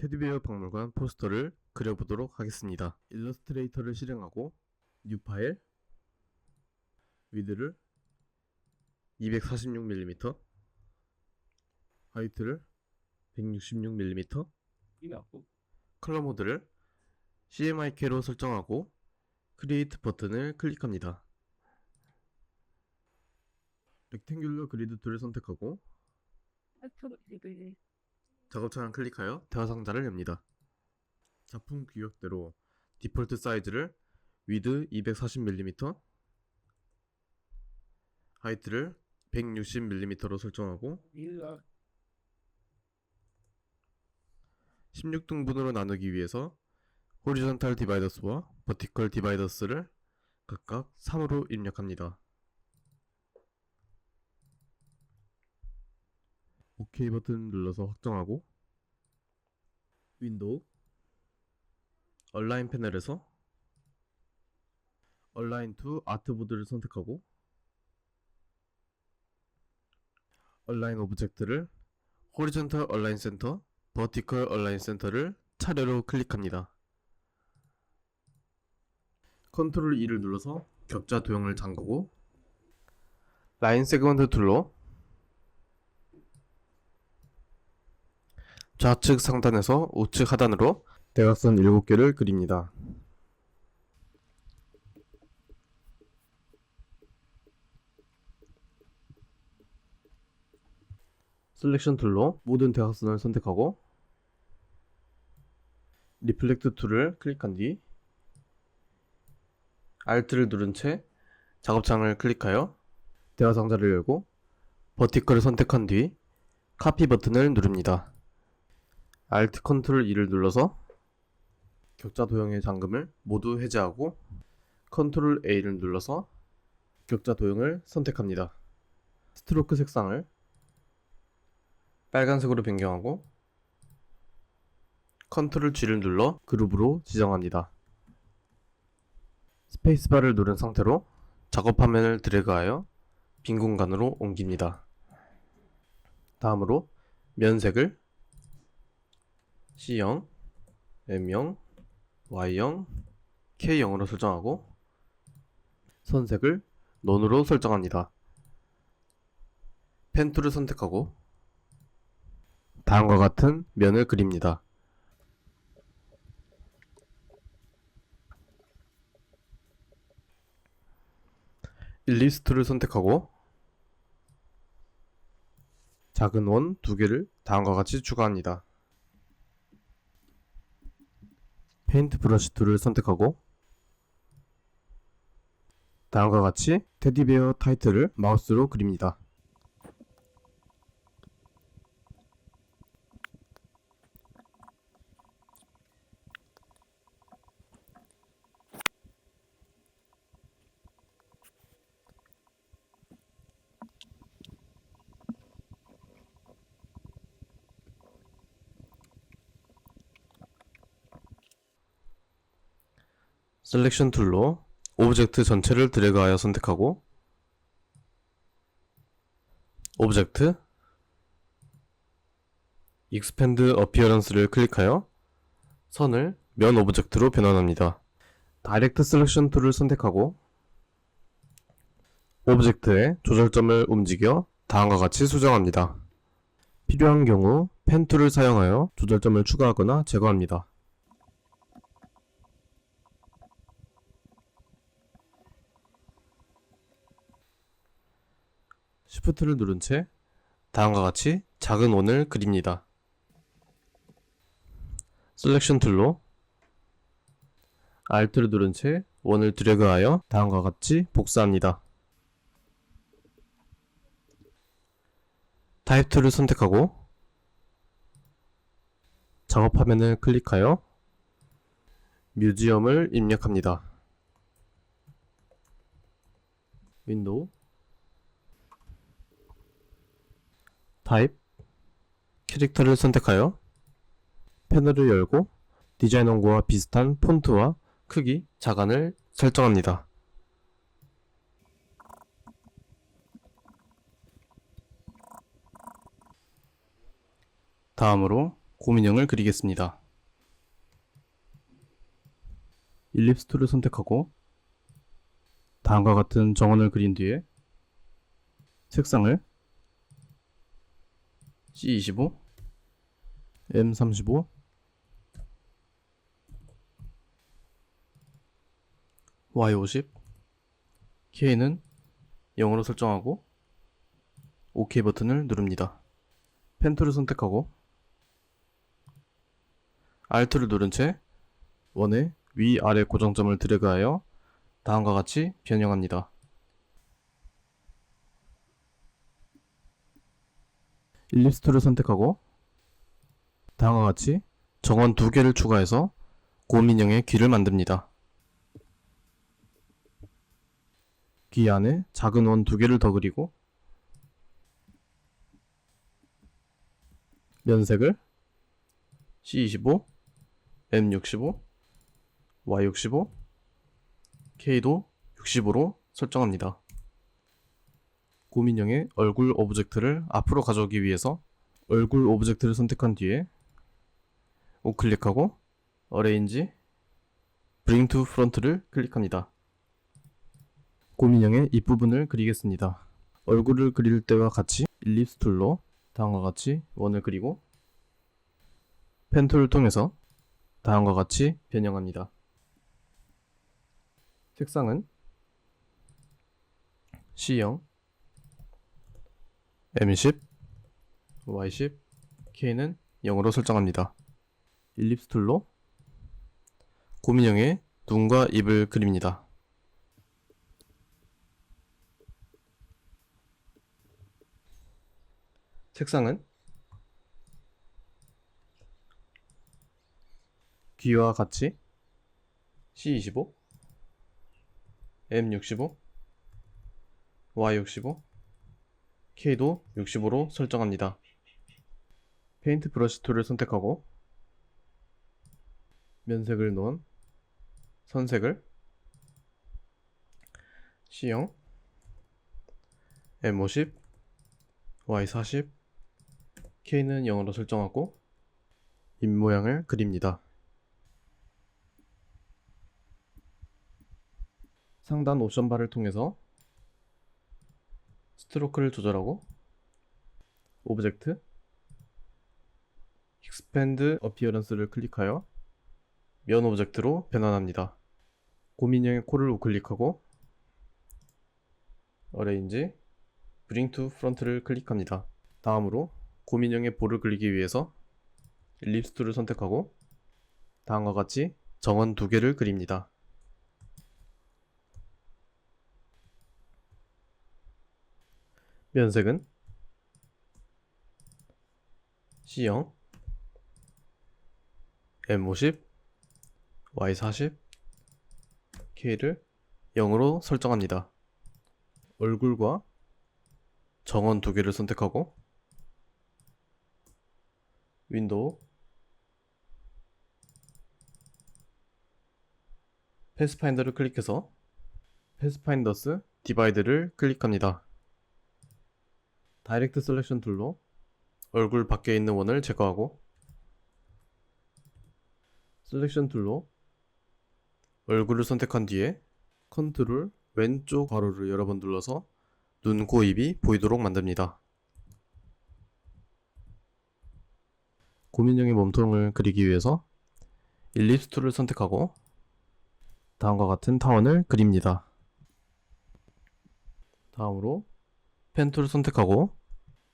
테디베어 박물관 포스터를 그려보도록 하겠습니다. 일러스트레이터를 실행하고 뉴 파일, 위드를 246mm, 하이트를 166mm, 컬러 모드를 CMYK로 설정하고 크리에이트 버튼을 클릭합니다. 렉탱귤러 그리드 툴을 선택하고 작업창을 클릭하여 대화 상자를 엽니다. 작품 규격대로 디폴트 사이즈를 위드 240mm, 하이트를 160mm로 설정하고 16등분으로 나누기 위해서 호리존탈 디바이더스와 버티컬 디바이더스를 각각 3으로 입력합니다. OK 버튼 눌러서 확정하고 윈도우 얼라인 패널에서 얼라인 투 아트보드를 선택하고 얼라인 오브젝트를 호리존탈 얼라인 센터, 버티컬 얼라인 센터를 차례로 클릭합니다. 컨트롤 E를 눌러서 격자 도형을 잠그고 라인 세그먼트 툴로 좌측 상단에서 우측 하단으로 대각선 7개를 그립니다. 셀렉션 툴로 모든 대각선을 선택하고 리플렉트 툴을 클릭한 뒤 Alt를 누른 채 작업창을 클릭하여 대화 상자를 열고 버티컬을 선택한 뒤 카피 버튼을 누릅니다. Alt Ctrl E를 눌러서 격자 도형의 잠금을 모두 해제하고 Ctrl A를 눌러서 격자 도형을 선택합니다. 스트로크 색상을 빨간색으로 변경하고 Ctrl G를 눌러 그룹으로 지정합니다. 스페이스바를 누른 상태로 작업 화면을 드래그하여 빈 공간으로 옮깁니다. 다음으로 면색을 C0, M0, Y0, K0으로 설정하고 선색을 논으로 설정합니다. 펜 툴을 선택하고 다음과 같은 면을 그립니다. 일립스 툴을 선택하고 작은 원 2개를 다음과 같이 추가합니다. 페인트 브러쉬 툴을 선택하고 다음과 같이 테디베어 타이틀을 마우스로 그립니다. 셀렉션 툴로 오브젝트 전체를 드래그하여 선택하고 오브젝트 익스펜드 어피어런스를 클릭하여 선을 면 오브젝트로 변환합니다. 다이렉트 셀렉션 툴을 선택하고 오브젝트의 조절점을 움직여 다음과 같이 수정합니다. 필요한 경우 펜 툴을 사용하여 조절점을 추가하거나 제거합니다. Shift를 누른 채 다음과 같이 작은 원을 그립니다. 셀렉션 툴로 Alt를 누른 채 원을 드래그하여 다음과 같이 복사합니다. 타입 툴을 선택하고 작업 화면을 클릭하여 뮤지엄을 입력합니다. 윈도우 타입 캐릭터를 선택하여 패널을 열고 디자인 원고와 비슷한 폰트와 크기, 자간을 설정합니다. 다음으로 곰인형을 그리겠습니다. 일립스 툴을 선택하고 다음과 같은 정원을 그린 뒤에 색상을 C25, M35, Y50, K는 0으로 설정하고 OK 버튼을 누릅니다. 펜 툴을 선택하고 Alt를 누른 채 원의 위아래 고정점을 드래그하여 다음과 같이 변형합니다. 일립스 툴을 선택하고 다음과 같이 정원 2개를 추가해서 곰인형의 귀를 만듭니다. 귀 안에 작은 원 2개를 더 그리고 면색을 C25, M65, Y65, K도 65로 설정합니다. 곰인형의 얼굴 오브젝트를 앞으로 가져오기 위해서 얼굴 오브젝트를 선택한 뒤에 우클릭하고 Arrange, Bring to Front를 클릭합니다. 곰인형의 입부분을 그리겠습니다. 얼굴을 그릴 때와 같이 일립스 툴로 다음과 같이 원을 그리고 펜 툴을 통해서 다음과 같이 변형합니다. 색상은 C0, M10, Y10, K는 0으로 설정합니다. 일립스 툴로 곰인형의 눈과 입을 그립니다. 색상은 귀와 같이 C25, M65, Y65, K도 65로 설정합니다. 페인트 브러쉬 툴을 선택하고 면색을 넣은 선색을 C0, M50, Y40, K는 0으로 설정하고 입모양을 그립니다. 상단 옵션 바를 통해서 스트로크를 조절하고 오브젝트, 익스펜드 어피어런스를 클릭하여 면 오브젝트로 변환합니다. 곰인형의 코를 우클릭하고 Arrange, Bring to Front를 클릭합니다. 다음으로 곰인형의 볼을 그리기 위해서 일립스 툴을 선택하고 다음과 같이 정원 2개를 그립니다. 면색은 C0, M50, Y40, K를 0으로 설정합니다. 얼굴과 정원 2개를 선택하고 윈도우, 패스파인더를 클릭해서 패스파인더스 디바이드를 클릭합니다. 다이렉트 셀렉션 툴로 얼굴 밖에 있는 원을 제거하고 셀렉션 툴로 얼굴을 선택한 뒤에 컨트롤 왼쪽 가로를 여러 번 눌러서 눈, 코, 입이 보이도록 만듭니다. 곰인형의 몸통을 그리기 위해서 일립스 툴을 선택하고 다음과 같은 타원을 그립니다. 다음으로 펜 툴을 선택하고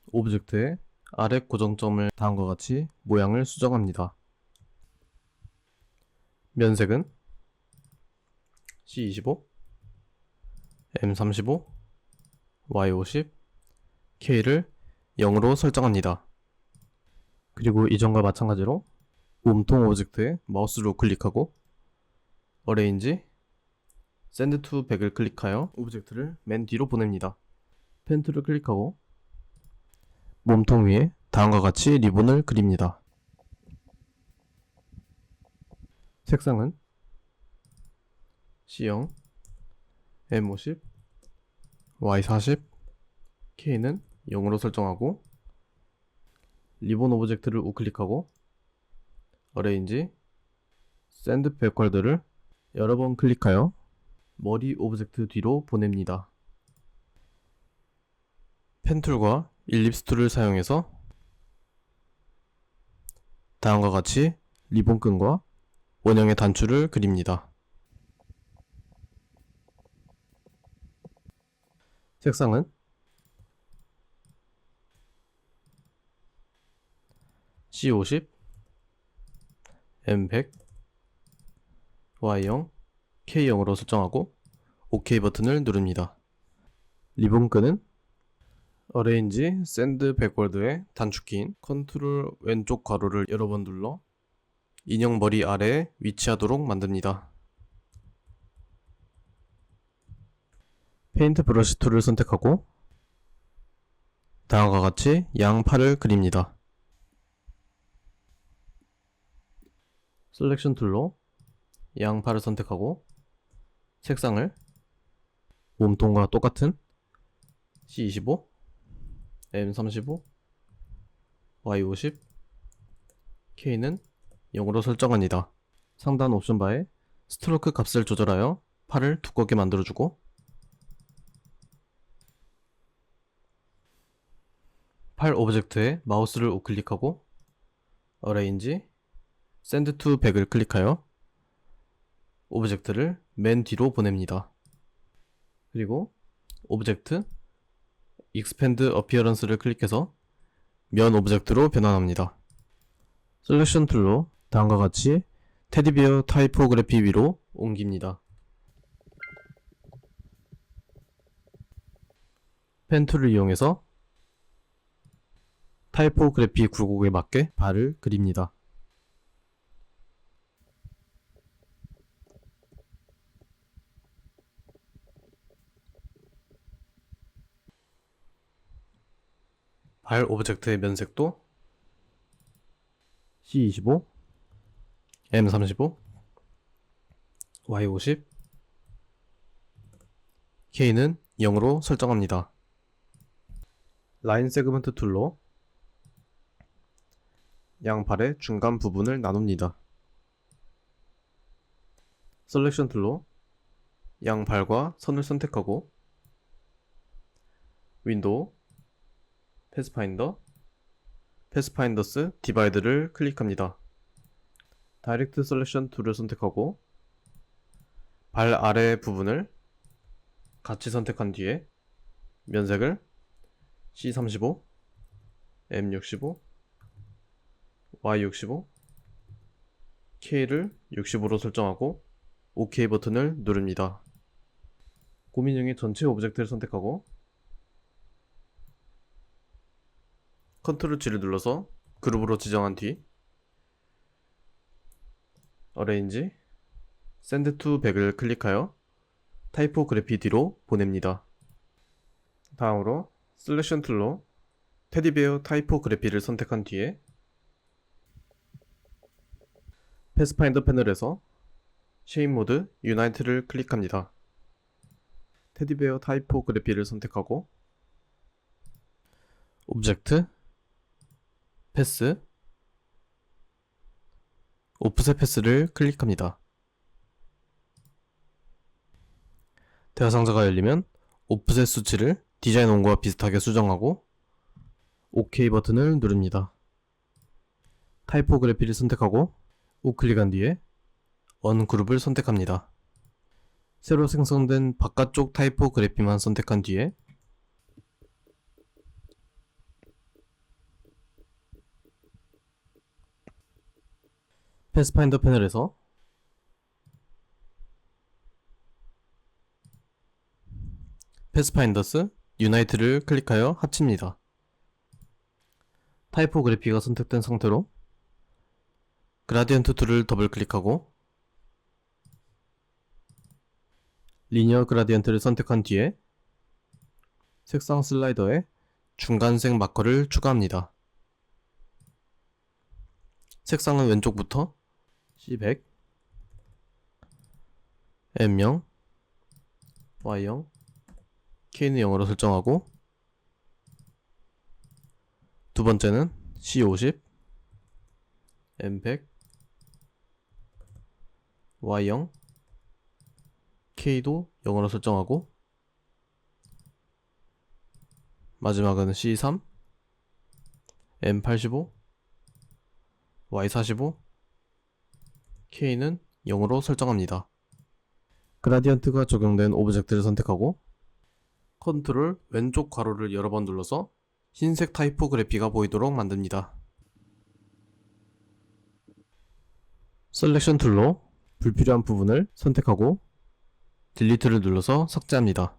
오브젝트의 아래 고정점을 다음과 같이 모양을 수정합니다. 면색은 C25, M35, Y50, K를 0으로 설정합니다. 그리고 이전과 마찬가지로 몸통 오브젝트에 마우스를 우클릭하고 Arrange, Send to Back을 클릭하여 오브젝트를 맨 뒤로 보냅니다. 펜 툴을 클릭하고 몸통 위에 다음과 같이 리본을 그립니다. 색상은 C0, M50, Y40, K는 0으로 설정하고 리본 오브젝트를 우클릭하고 어레인지, 샌드 백월드를 여러 번 클릭하여 머리 오브젝트 뒤로 보냅니다. 펜툴과 일립스 툴을 사용해서 다음과 같이 리본끈과 원형의 단추를 그립니다. 색상은 C50, M100, Y형, K형으로 설정하고 OK 버튼을 누릅니다. 리본끈은 어레인지 샌드 백월드의 단축키인 컨트롤 왼쪽 괄호를 여러 번 눌러 인형 머리 아래에 위치하도록 만듭니다. 페인트 브러쉬 툴을 선택하고 다음과 같이 양팔을 그립니다. 셀렉션 툴로 양팔을 선택하고 색상을 몸통과 똑같은 C25, M35, Y50, K는 0으로 설정합니다. 상단 옵션 바에 스트로크 값을 조절하여 팔을 두껍게 만들어주고 팔 오브젝트에 마우스를 우클릭하고 어레인지 샌드 투 백을 클릭하여 오브젝트를 맨 뒤로 보냅니다. 그리고 오브젝트 익스펜드 어피어런스를 클릭해서 면 오브젝트로 변환합니다. 셀렉션 툴로 다음과 같이 테디베어 타이포그래피 위로 옮깁니다. 펜 툴을 이용해서 타이포그래피 굴곡에 맞게 발을 그립니다. 발 오브젝트의 면색도 C25, M35, Y50, K는 0으로 설정합니다. 라인 세그먼트 툴로 양발의 중간 부분을 나눕니다. 셀렉션 툴로 양발과 선을 선택하고 윈도우, 패스파인더, 패스파인더스 디바이드를 클릭합니다. 다이렉트 셀렉션 툴을 선택하고 발 아래 부분을 같이 선택한 뒤에 면색을 C35, M65, Y65, K를 65로 설정하고 OK 버튼을 누릅니다. 고민형의 전체 오브젝트를 선택하고 컨트롤 G를 눌러서 그룹으로 지정한 뒤 어레인지 샌드 투 백을 클릭하여 타이포그래피 뒤로 보냅니다. 다음으로 셀렉션 툴로 테디베어 타이포그래피를 선택한 뒤에 패스파인더 패널에서 쉐입 모드 유나이트를 클릭합니다. 테디베어 타이포그래피를 선택하고 오브젝트, 패스, 오프셋 패스를 클릭합니다. 대화 상자가 열리면 오프셋 수치를 디자인 온과 비슷하게 수정하고 OK 버튼을 누릅니다. 타이포그래피를 선택하고 우클릭한 뒤에 언그룹을 선택합니다. 새로 생성된 바깥쪽 타이포그래피만 선택한 뒤에 패스파인더 패널에서 패스파인더스 유나이트를 클릭하여 합칩니다. 타이포그래피가 선택된 상태로 그라디언트 툴을 더블 클릭하고 리니어 그라디언트를 선택한 뒤에 색상 슬라이더에 중간색 마커를 추가합니다. 색상은 왼쪽부터 C100, M0, Y형, K는 0으로 설정하고 두 번째는 C50, M100, Y0, K도 0으로 설정하고 마지막은 C3, M85, Y45, K는 0으로 설정합니다. 그라디언트가 적용된 오브젝트를 선택하고 컨트롤 왼쪽 괄호를 여러 번 눌러서 흰색 타이포그래피가 보이도록 만듭니다. 셀렉션 툴로 불필요한 부분을 선택하고 딜리트를 눌러서 삭제합니다.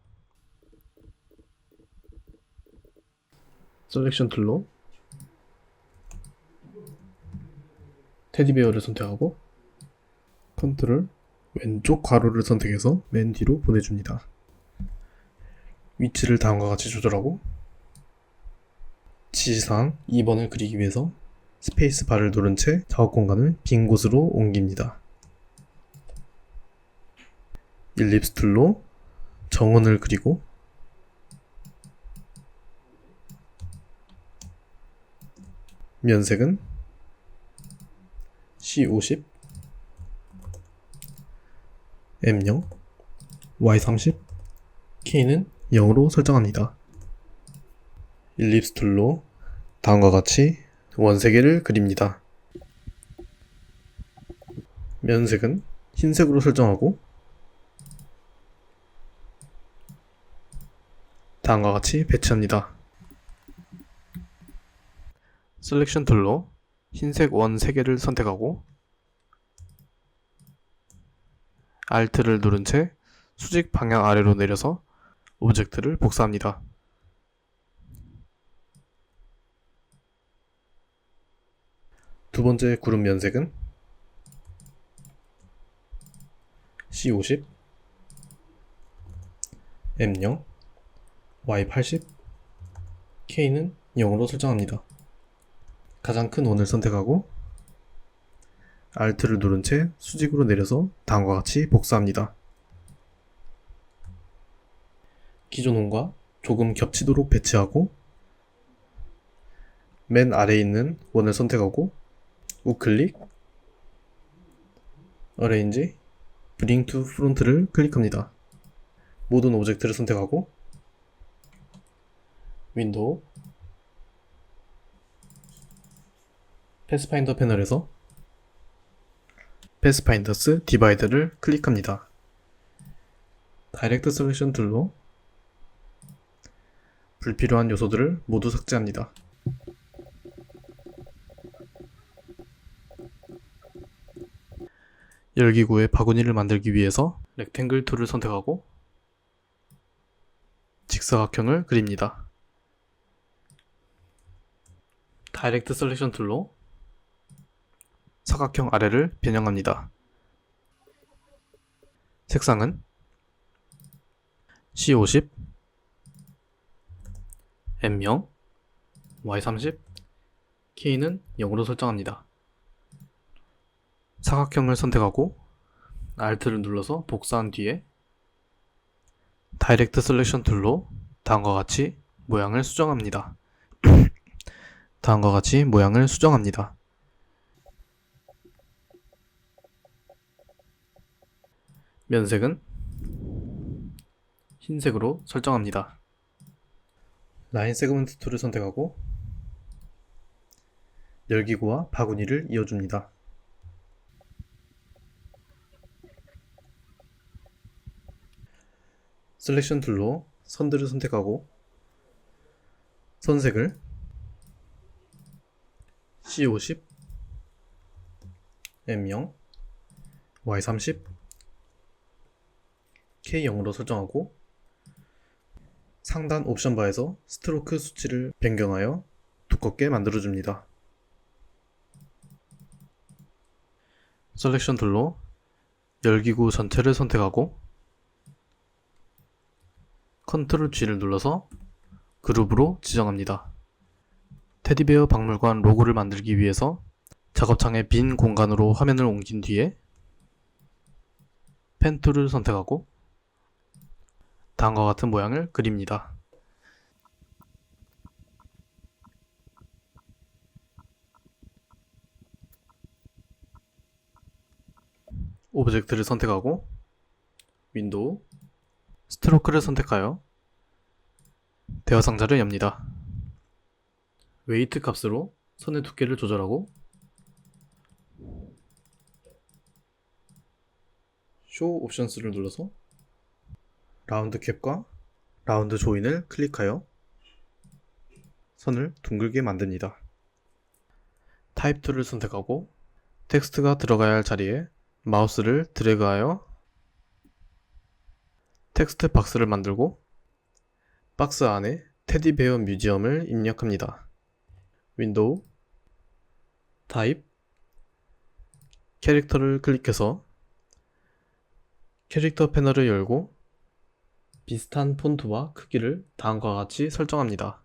셀렉션 툴로 테디베어를 선택하고 컨트롤 왼쪽 괄호를 선택해서 맨 뒤로 보내줍니다. 위치를 다음과 같이 조절하고 지시사항 2번을 그리기 위해서 스페이스 바를 누른 채 작업 공간을 빈 곳으로 옮깁니다. 일립스 툴로 정원을 그리고 면색은 C50, M0, Y30, K는 0으로 설정합니다. 일립스 툴로 다음과 같이 원세개를 그립니다. 면색은 흰색으로 설정하고 다음과 같이 배치합니다. 셀렉션 툴로 흰색 원 3개를 선택하고 Alt를 누른 채 수직 방향 아래로 내려서 오브젝트를 복사합니다. 두 번째 구름 면색은 C50, M0, Y80, K는 0으로 설정합니다. 가장 큰 원을 선택하고 Alt를 누른 채 수직으로 내려서 다음과 같이 복사합니다. 기존 원과 조금 겹치도록 배치하고 맨 아래에 있는 원을 선택하고 우클릭, 어레인지, 브링 투 프론트를 클릭합니다. 모든 오브젝트를 선택하고 윈도우, 패스파인더 패널에서 패스파인더스 디바이드를 클릭합니다. 다이렉트 셀렉션 툴로 불필요한 요소들을 모두 삭제합니다. 열기구의 바구니를 만들기 위해서 렉탱글 툴을 선택하고 직사각형을 그립니다. 다이렉트 셀렉션 툴로 사각형 아래를 변형합니다. 색상은 C50, M0, Y30, K는 0으로 설정합니다. 사각형을 선택하고 Alt를 눌러서 복사한 뒤에 다이렉트 셀렉션 툴로 다음과 같이 모양을 수정합니다. 다음과 같이 모양을 수정합니다. 면색은 흰색으로 설정합니다. 라인 세그먼트 툴을 선택하고 열기구와 바구니를 이어줍니다. 셀렉션 툴로 선들을 선택하고 선색을 C50, M0, Y30, K0으로 설정하고 상단 옵션 바에서 스트로크 수치를 변경하여 두껍게 만들어줍니다. 셀렉션 툴로 열기구 전체를 선택하고 컨트롤 G를 눌러서 그룹으로 지정합니다. 테디베어 박물관 로고를 만들기 위해서 작업창의 빈 공간으로 화면을 옮긴 뒤에 펜 툴을 선택하고 다음과 같은 모양을 그립니다. 오브젝트를 선택하고 윈도우, 스트로크를 선택하여 대화 상자를 엽니다. 웨이트 값으로 선의 두께를 조절하고 쇼 옵션스를 눌러서 라운드 캡과 라운드 조인을 클릭하여 선을 둥글게 만듭니다. 타입 툴을 선택하고 텍스트가 들어가야 할 자리에 마우스를 드래그하여 텍스트 박스를 만들고 박스 안에 테디베어 뮤지엄을 입력합니다. 윈도우, 타입, 캐릭터를 클릭해서 캐릭터 패널을 열고 비슷한 폰트와 크기를 다음과 같이 설정합니다.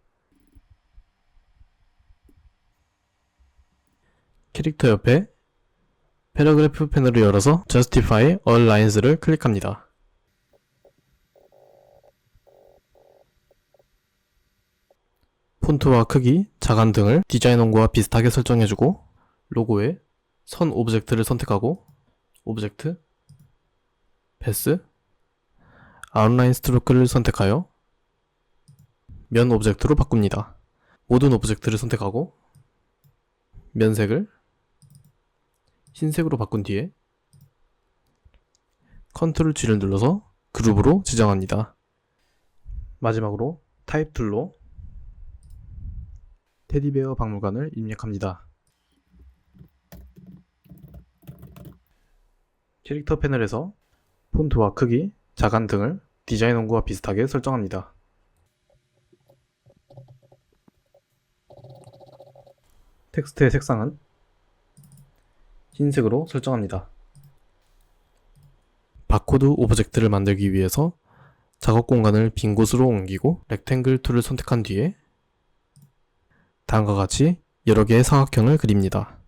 캐릭터 옆에 패러그래프 패널을 열어서 Justify All Lines를 클릭합니다. 폰트와 크기, 자간 등을 디자인 원고와 비슷하게 설정해주고 로고에 선 오브젝트를 선택하고 오브젝트, 패스, 아웃라인 스트로크를 선택하여 면 오브젝트로 바꿉니다. 모든 오브젝트를 선택하고 면색을 흰색으로 바꾼 뒤에 컨트롤 G를 눌러서 그룹으로 지정합니다. 마지막으로 타입 툴로 테디베어 박물관을 입력합니다. 캐릭터 패널에서 폰트와 크기, 자간 등을 디자인 원고와 비슷하게 설정합니다. 텍스트의 색상은 흰색으로 설정합니다. 바코드 오브젝트를 만들기 위해서 작업 공간을 빈 곳으로 옮기고 렉탱글 툴을 선택한 뒤에 다음과 같이 여러 개의 사각형을 그립니다.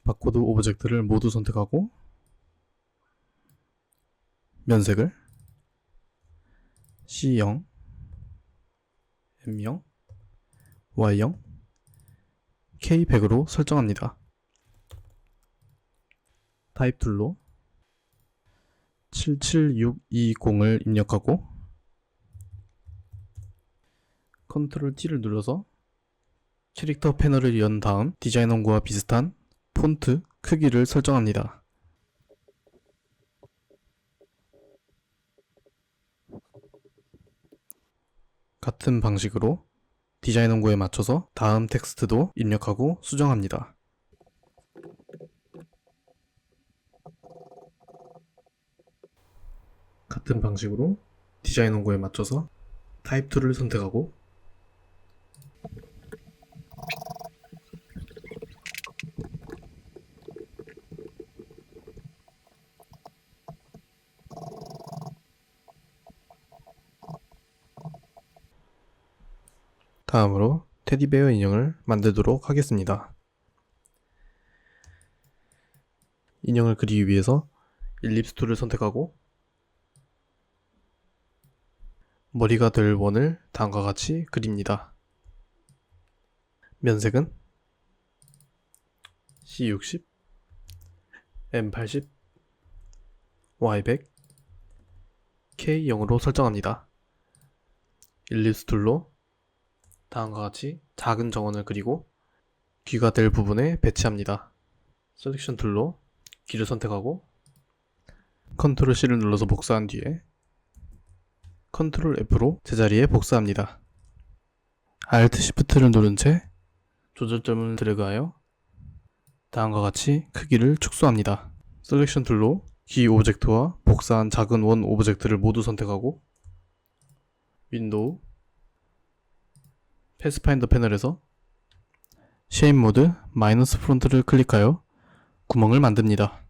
바코드 오브젝트를 모두 선택하고 면색을 C0, M0, Y0, K100으로 설정합니다. 타입 툴로 77620을 입력하고 컨트롤 T를 눌러서 캐릭터 패널을 연 다음 디자인 원고와 비슷한 폰트 크기를 설정합니다. 같은 방식으로 디자인 원고에 맞춰서 다음 텍스트도 입력하고 수정합니다. 같은 방식으로 디자인 원고에 맞춰서 타입 툴을 선택하고 다음으로 테디베어 인형을 만들도록 하겠습니다. 인형을 그리기 위해서 일립스 툴을 선택하고 머리가 될 원을 다음과 같이 그립니다. 면색은 C60, M80, Y100, K0으로 설정합니다. 일립스 툴로 다음과 같이 작은 정원을 그리고 귀가 될 부분에 배치합니다. 셀렉션 툴로 귀를 선택하고 컨트롤 C를 눌러서 복사한 뒤에 컨트롤 F로 제자리에 복사합니다. Alt Shift를 누른 채 조절점을 드래그하여 다음과 같이 크기를 축소합니다. 셀렉션 툴로 귀 오브젝트와 복사한 작은 원 오브젝트를 모두 선택하고 윈도우, 패스파인더 패널에서 쉐입 모드 마이너스 프론트를 클릭하여 구멍을 만듭니다.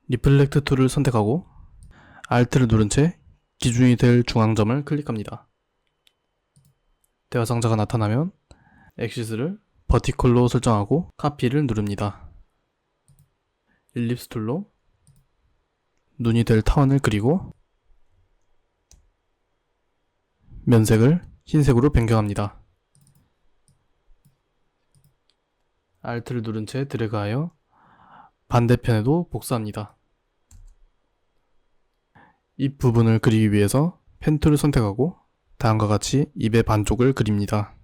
리플렉트 툴을 선택하고 Alt를 누른 채 기준이 될 중앙점을 클릭합니다. 대화 상자가 나타나면 엑시스를 버티컬로 설정하고 카피를 누릅니다. 일립스 툴로 눈이 될 타원을 그리고 면색을 흰색으로 변경합니다. Alt를 누른 채 드래그하여 반대편에도 복사합니다. 입 부분을 그리기 위해서 펜 툴을 선택하고 다음과 같이 입의 반쪽을 그립니다.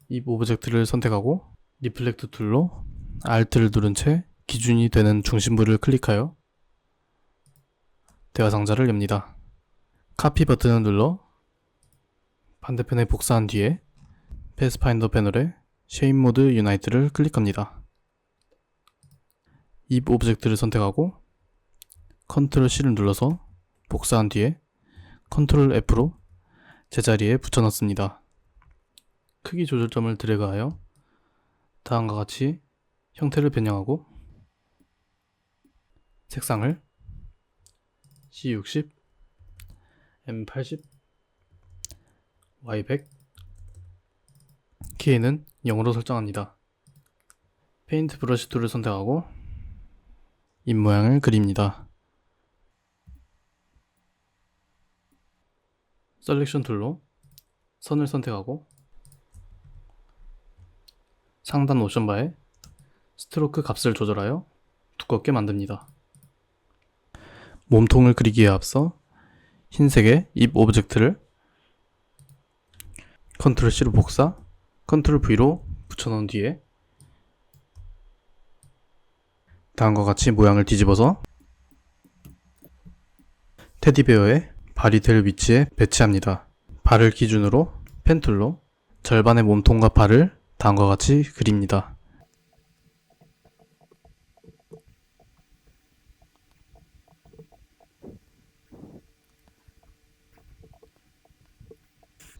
입 오브젝트를 선택하고 리플렉트 툴로 Alt를 누른 채 기준이 되는 중심부를 클릭하여 대화 상자를 엽니다. 카피 버튼을 눌러 반대편에 복사한 뒤에 패스파인더 패널에 쉐입 모드 유나이트를 클릭합니다. 입 오브젝트를 선택하고 컨트롤 C를 눌러서 복사한 뒤에 컨트롤 F로 제자리에 붙여넣습니다. 크기 조절점을 드래그하여 다음과 같이 형태를 변형하고 색상을 C60, M80, Y100, 키는 0으로 설정합니다. 페인트 브러쉬 툴을 선택하고 입 모양을 그립니다. 셀렉션 툴로 선을 선택하고 상단 옵션바에 스트로크 값을 조절하여 두껍게 만듭니다. 몸통을 그리기에 앞서 흰색의 입 오브젝트를 컨트롤 C로 복사, 컨트롤 V로 붙여넣은 뒤에 다음과 같이 모양을 뒤집어서 테디베어의 발이 될 위치에 배치합니다. 발을 기준으로 펜 툴로 절반의 몸통과 발을 다음과 같이 그립니다.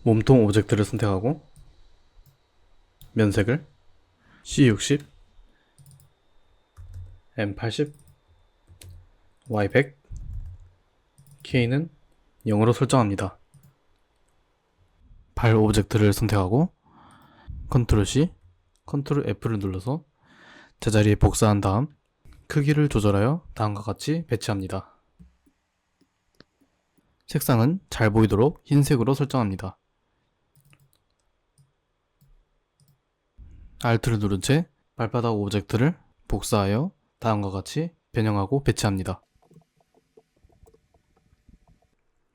몸통 오브젝트를 선택하고 면색을 C60, M80, Y100, K는 0으로 설정합니다. 발 오브젝트를 선택하고 컨트롤 C, 컨트롤 F를 눌러서 제자리에 복사한 다음 크기를 조절하여 다음과 같이 배치합니다. 색상은 잘 보이도록 흰색으로 설정합니다. Alt를 누른 채 발바닥 오브젝트를 복사하여 다음과 같이 변형하고 배치합니다.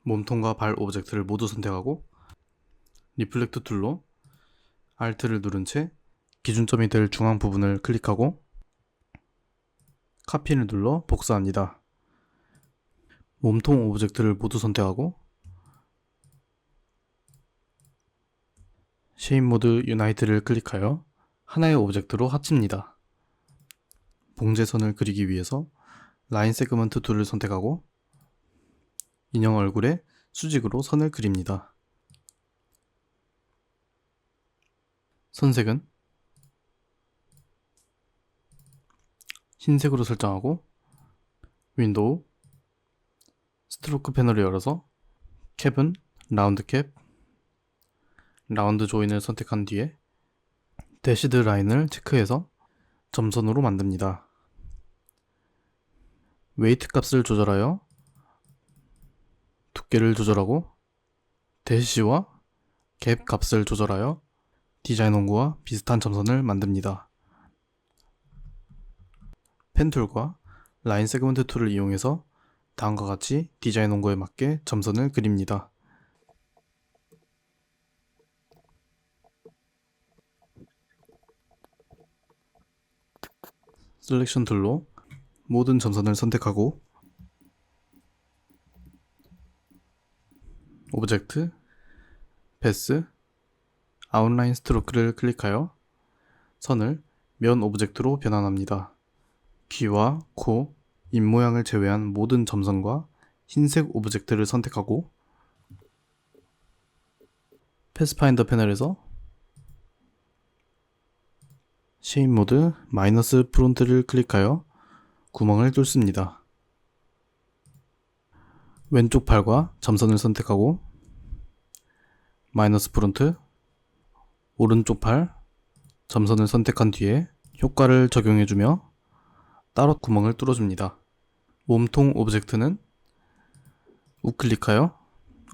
몸통과 발 오브젝트를 모두 선택하고 리플렉트 툴로 Alt를 누른 채 기준점이 될 중앙 부분을 클릭하고 카피를 눌러 복사합니다. 몸통 오브젝트를 모두 선택하고 쉐입 모드 유나이트를 클릭하여 하나의 오브젝트로 합칩니다. 봉제선을 그리기 위해서 라인 세그먼트 툴을 선택하고 인형 얼굴에 수직으로 선을 그립니다. 선색은 흰색으로 설정하고 윈도우 스트로크 패널을 열어서 캡은 라운드 캡, 라운드 조인을 선택한 뒤에 대시드 라인을 체크해서 점선으로 만듭니다. 웨이트 값을 조절하여 두께를 조절하고 대시와 갭 값을 조절하여 디자인 원고와 비슷한 점선을 만듭니다. 펜 툴과 라인 세그먼트 툴을 이용해서 다음과 같이 디자인 원고에 맞게 점선을 그립니다. 셀렉션 툴로 모든 점선을 선택하고 오브젝트, 패스, 아웃라인 스트로크를 클릭하여 선을 면 오브젝트로 변환합니다. 귀와 코, 입 모양을 제외한 모든 점선과 흰색 오브젝트를 선택하고 패스파인더 패널에서 쉐입 모드 마이너스 프론트를 클릭하여 구멍을 뚫습니다. 왼쪽 팔과 점선을 선택하고 마이너스 프론트, 오른쪽 팔, 점선을 선택한 뒤에 효과를 적용해주며 따로 구멍을 뚫어줍니다. 몸통 오브젝트는 우클릭하여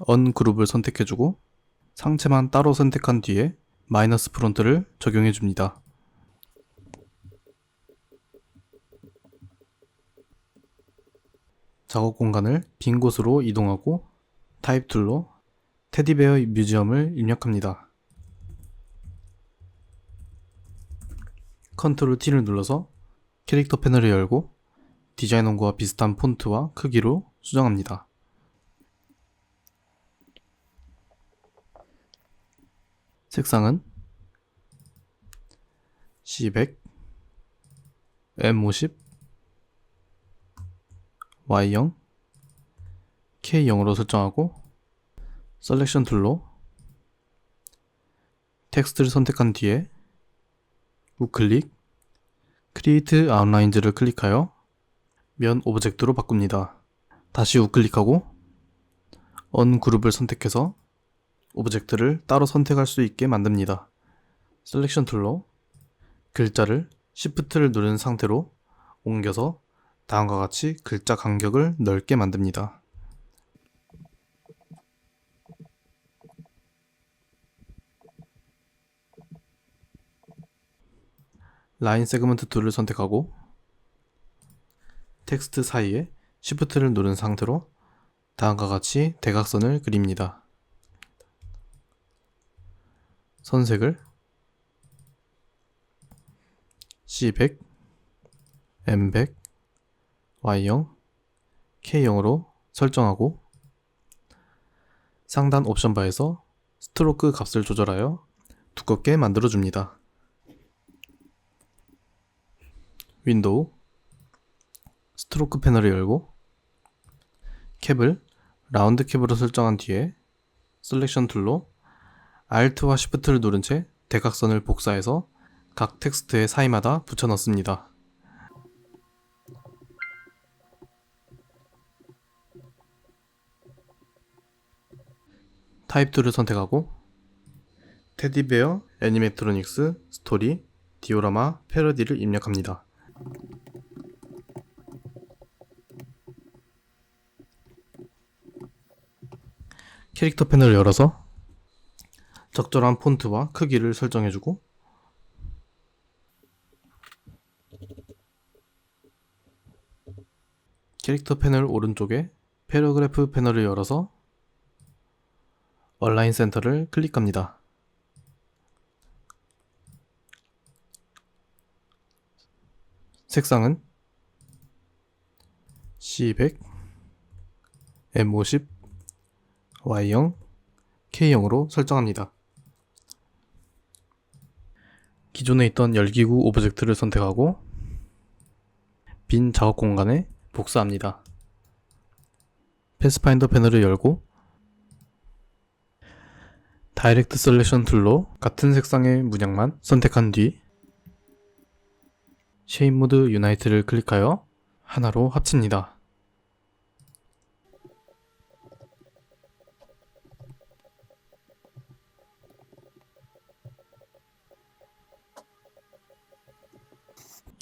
언그룹을 선택해주고 상체만 따로 선택한 뒤에 마이너스 프론트를 적용해줍니다. 작업 공간을 빈 곳으로 이동하고 타입 툴로 테디베어 뮤지엄을 입력합니다. 컨트롤 T를 눌러서 캐릭터 패널을 열고 디자인 원고와 비슷한 폰트와 크기로 수정합니다. 색상은 C100, M50, Y0, K0으로 설정하고 셀렉션 툴로 텍스트를 선택한 뒤에 우클릭, 크리에이트 아웃라인즈를 클릭하여 면 오브젝트로 바꿉니다. 다시 우클릭하고 언그룹을 선택해서 오브젝트를 따로 선택할 수 있게 만듭니다. 셀렉션 툴로 글자를 Shift를 누른 상태로 옮겨서 다음과 같이 글자 간격을 넓게 만듭니다. 라인 세그먼트 툴을 선택하고 텍스트 사이에 Shift를 누른 상태로 다음과 같이 대각선을 그립니다. 선색을 C100, M100, Y0, K0으로 설정하고 상단 옵션 바에서 스트로크 값을 조절하여 두껍게 만들어줍니다. 윈도우, 스트로크 패널을 열고 캡을 라운드 캡으로 설정한 뒤에 셀렉션 툴로 Alt와 Shift를 누른 채 대각선을 복사해서 각 텍스트의 사이마다 붙여 넣습니다. 타입 툴을 선택하고 테디베어, 애니메트로닉스, 스토리, 디오라마, 패러디를 입력합니다. 캐릭터 패널을 열어서 적절한 폰트와 크기를 설정해주고 캐릭터 패널 오른쪽에 패러그래프 패널을 열어서 얼라인 센터를 클릭합니다. 색상은 C100, M50, Y0, K0으로 설정합니다. 기존에 있던 열기구 오브젝트를 선택하고 빈 작업 공간에 복사합니다. 패스파인더 패널을 열고 다이렉트 셀렉션 툴로 같은 색상의 문양만 선택한 뒤 쉐입 모드 유나이트를 클릭하여 하나로 합칩니다.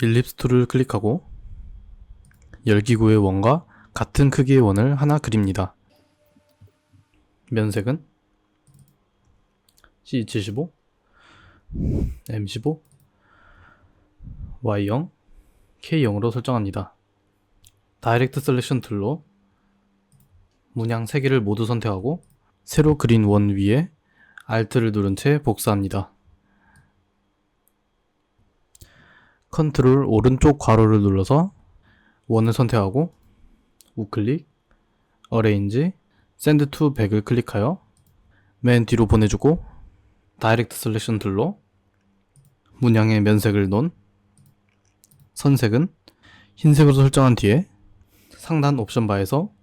일립스 툴을 클릭하고 열기구의 원과 같은 크기의 원을 하나 그립니다. 면색은 C75, M15, Y0, K0으로 설정합니다. 다이렉트 셀렉션 툴로 문양 3개를 모두 선택하고 새로 그린 원 위에 Alt를 누른 채 복사합니다. 컨트롤 오른쪽 괄호를 눌러서 원을 선택하고 우클릭, 어레인지, 샌드 투 백을 클릭하여 맨 뒤로 보내주고 다이렉트 셀렉션 툴로 문양의 면색을 놓은 선색은 흰색으로 설정한 뒤에 상단 옵션 바에서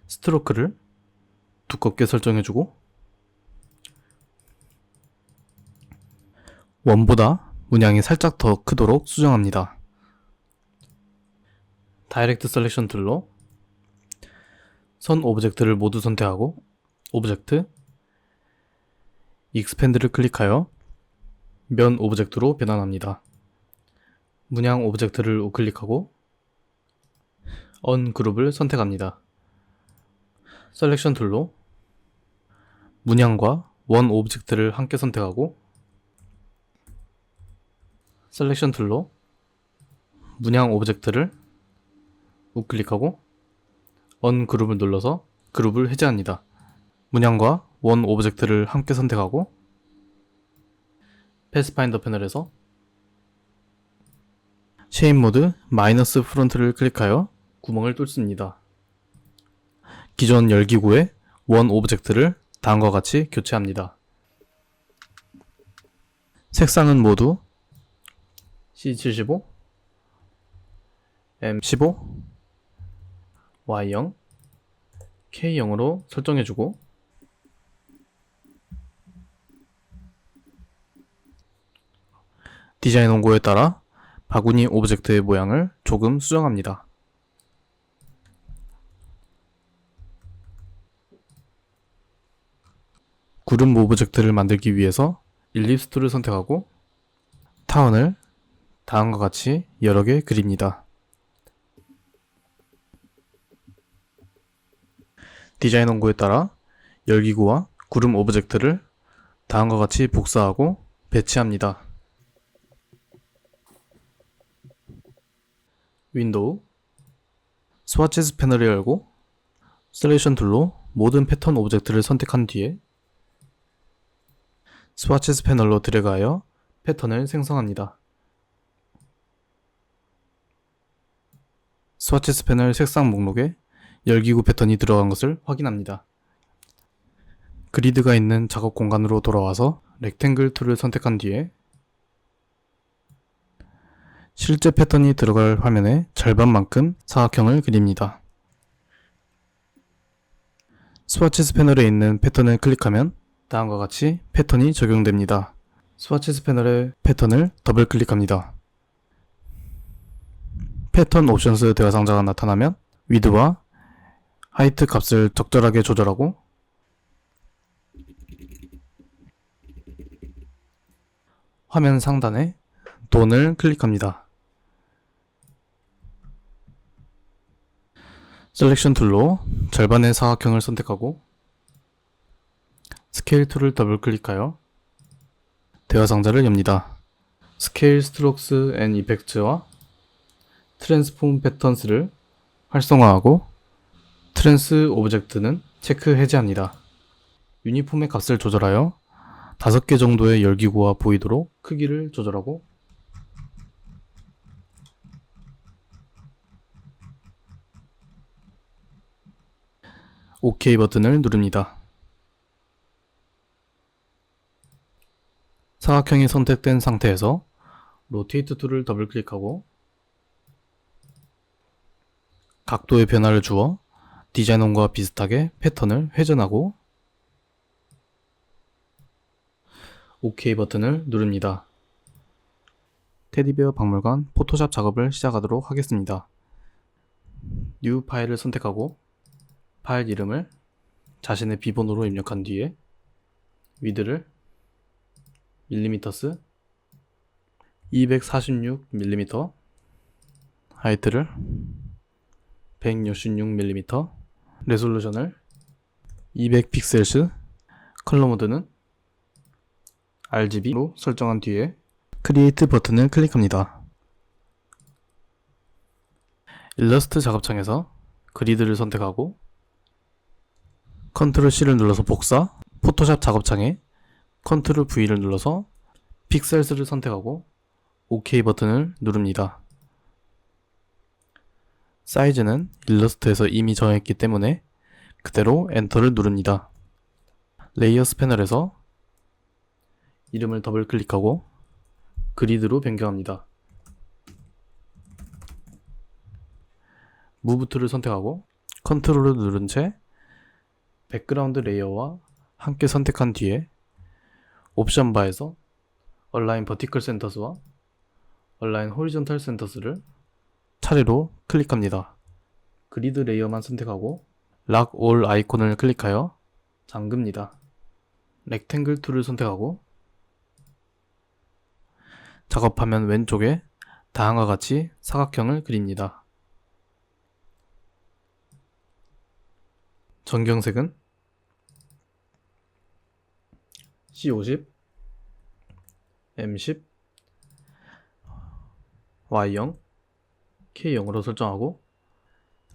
스트로크를 두껍게 설정해주고 원보다 문양이 살짝 더 크도록 수정합니다. 다이렉트 셀렉션 툴로 선 오브젝트를 모두 선택하고 오브젝트, 익스펜드를 클릭하여 면 오브젝트로 변환합니다. 문양 오브젝트를 우클릭하고 언그룹을 선택합니다. 셀렉션 툴로 문양과 원 오브젝트를 함께 선택하고 셀렉션 툴로 문양 오브젝트를 우클릭하고 언그룹을 눌러서 그룹을 해제합니다. 문양과 원 오브젝트를 함께 선택하고 패스파인더 패널에서 쉐입 모드 마이너스 프론트를 클릭하여 구멍을 뚫습니다. 기존 열기구의 원 오브젝트를 다음과 같이 교체합니다. 색상은 모두 C75, M15, Y0, K0으로 설정해주고 디자인 원고에 따라 바구니 오브젝트의 모양을 조금 수정합니다. 구름 오브젝트를 만들기 위해서 일립스 툴을 선택하고 타원을 다음과 같이 여러 개 그립니다. 디자인 원고에 따라 열기구와 구름 오브젝트를 다음과 같이 복사하고 배치합니다. 윈도우 스와치스 패널을 열고 셀렉션 툴로 모든 패턴 오브젝트를 선택한 뒤에 스와치스 패널로 드래그하여 패턴을 생성합니다. 스와치스 패널 색상 목록에 열기구 패턴이 들어간 것을 확인합니다. 그리드가 있는 작업 공간으로 돌아와서 렉탱글 툴을 선택한 뒤에 실제 패턴이 들어갈 화면의 절반만큼 사각형을 그립니다. 스와치스 패널에 있는 패턴을 클릭하면 다음과 같이 패턴이 적용됩니다. 스와치스 패널의 패턴을 더블 클릭합니다. 패턴 옵션스 대화 상자가 나타나면 위드와 하이트 값을 적절하게 조절하고 화면 상단에 돈을 클릭합니다. 셀렉션 툴로 절반의 사각형을 선택하고 스케일 툴을 더블 클릭하여 대화 상자를 엽니다. 스케일 스트록스 앤 이펙트와 트랜스폼 패턴스를 활성화하고 트랜스 오브젝트는 체크 해제합니다. 유니폼의 값을 조절하여 5개 정도의 열기구가 보이도록 크기를 조절하고 OK 버튼을 누릅니다. 사각형이 선택된 상태에서 로테이트 툴을 더블 클릭하고 각도의 변화를 주어 디자인원과 비슷하게 패턴을 회전하고 OK 버튼을 누릅니다. 테디베어 박물관 포토샵 작업을 시작하도록 하겠습니다. 뉴 파일을 선택하고 파일 이름을 자신의 비번호로 입력한 뒤에 위드를 밀리미터스 246mm, 하이트를 166mm, 레솔루션을 200픽셀스, 컬러 모드는 RGB로 설정한 뒤에 크리에이트 버튼을 클릭합니다. 일러스트 작업창에서 그리드를 선택하고 컨트롤 C를 눌러서 복사, 포토샵 작업창에 컨트롤 V를 눌러서 픽셀스를 선택하고 OK 버튼을 누릅니다. 사이즈는 일러스트에서 이미 정했기 때문에 그대로 엔터를 누릅니다. 레이어스 패널에서 이름을 더블 클릭하고 그리드로 변경합니다. 무브 툴을 선택하고 컨트롤을 누른 채 백그라운드 레이어와 함께 선택한 뒤에 옵션 바에서 Align Vertical Centers와 Align Horizontal Centers를 차례로 클릭합니다. 그리드 레이어만 선택하고 Lock All 아이콘을 클릭하여 잠급니다. 렉탱글 툴을 선택하고 작업화면 왼쪽에 다음과 같이 사각형을 그립니다. 전경색은 C50, M10, Y0, K0으로 설정하고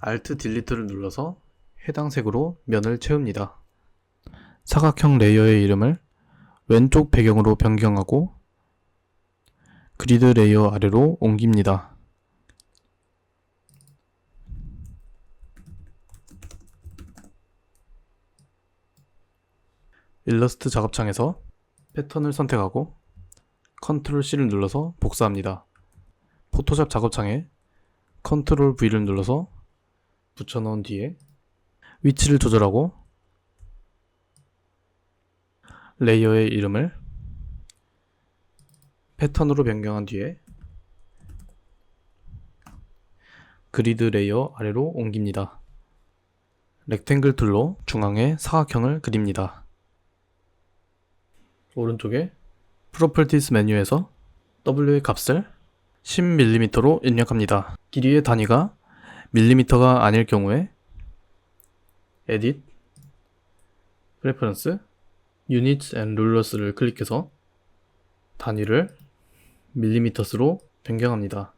Alt 딜리트를 눌러서 해당 색으로 면을 채웁니다. 사각형 레이어의 이름을 왼쪽 배경으로 변경하고 그리드 레이어 아래로 옮깁니다. 일러스트 작업창에서 패턴을 선택하고 Ctrl C를 눌러서 복사합니다. 포토샵 작업창에 Ctrl V를 눌러서 붙여넣은 뒤에 위치를 조절하고 레이어의 이름을 패턴으로 변경한 뒤에 그리드 레이어 아래로 옮깁니다. 렉탱글 툴로 중앙에 사각형을 그립니다. 오른쪽에 프로퍼티스 메뉴에서 W의 값을 10mm로 입력합니다. 길이의 단위가 밀리미터가 아닐 경우에 Edit, Preference, Units and Rulers를 클릭해서 단위를 밀리미터스로 변경합니다.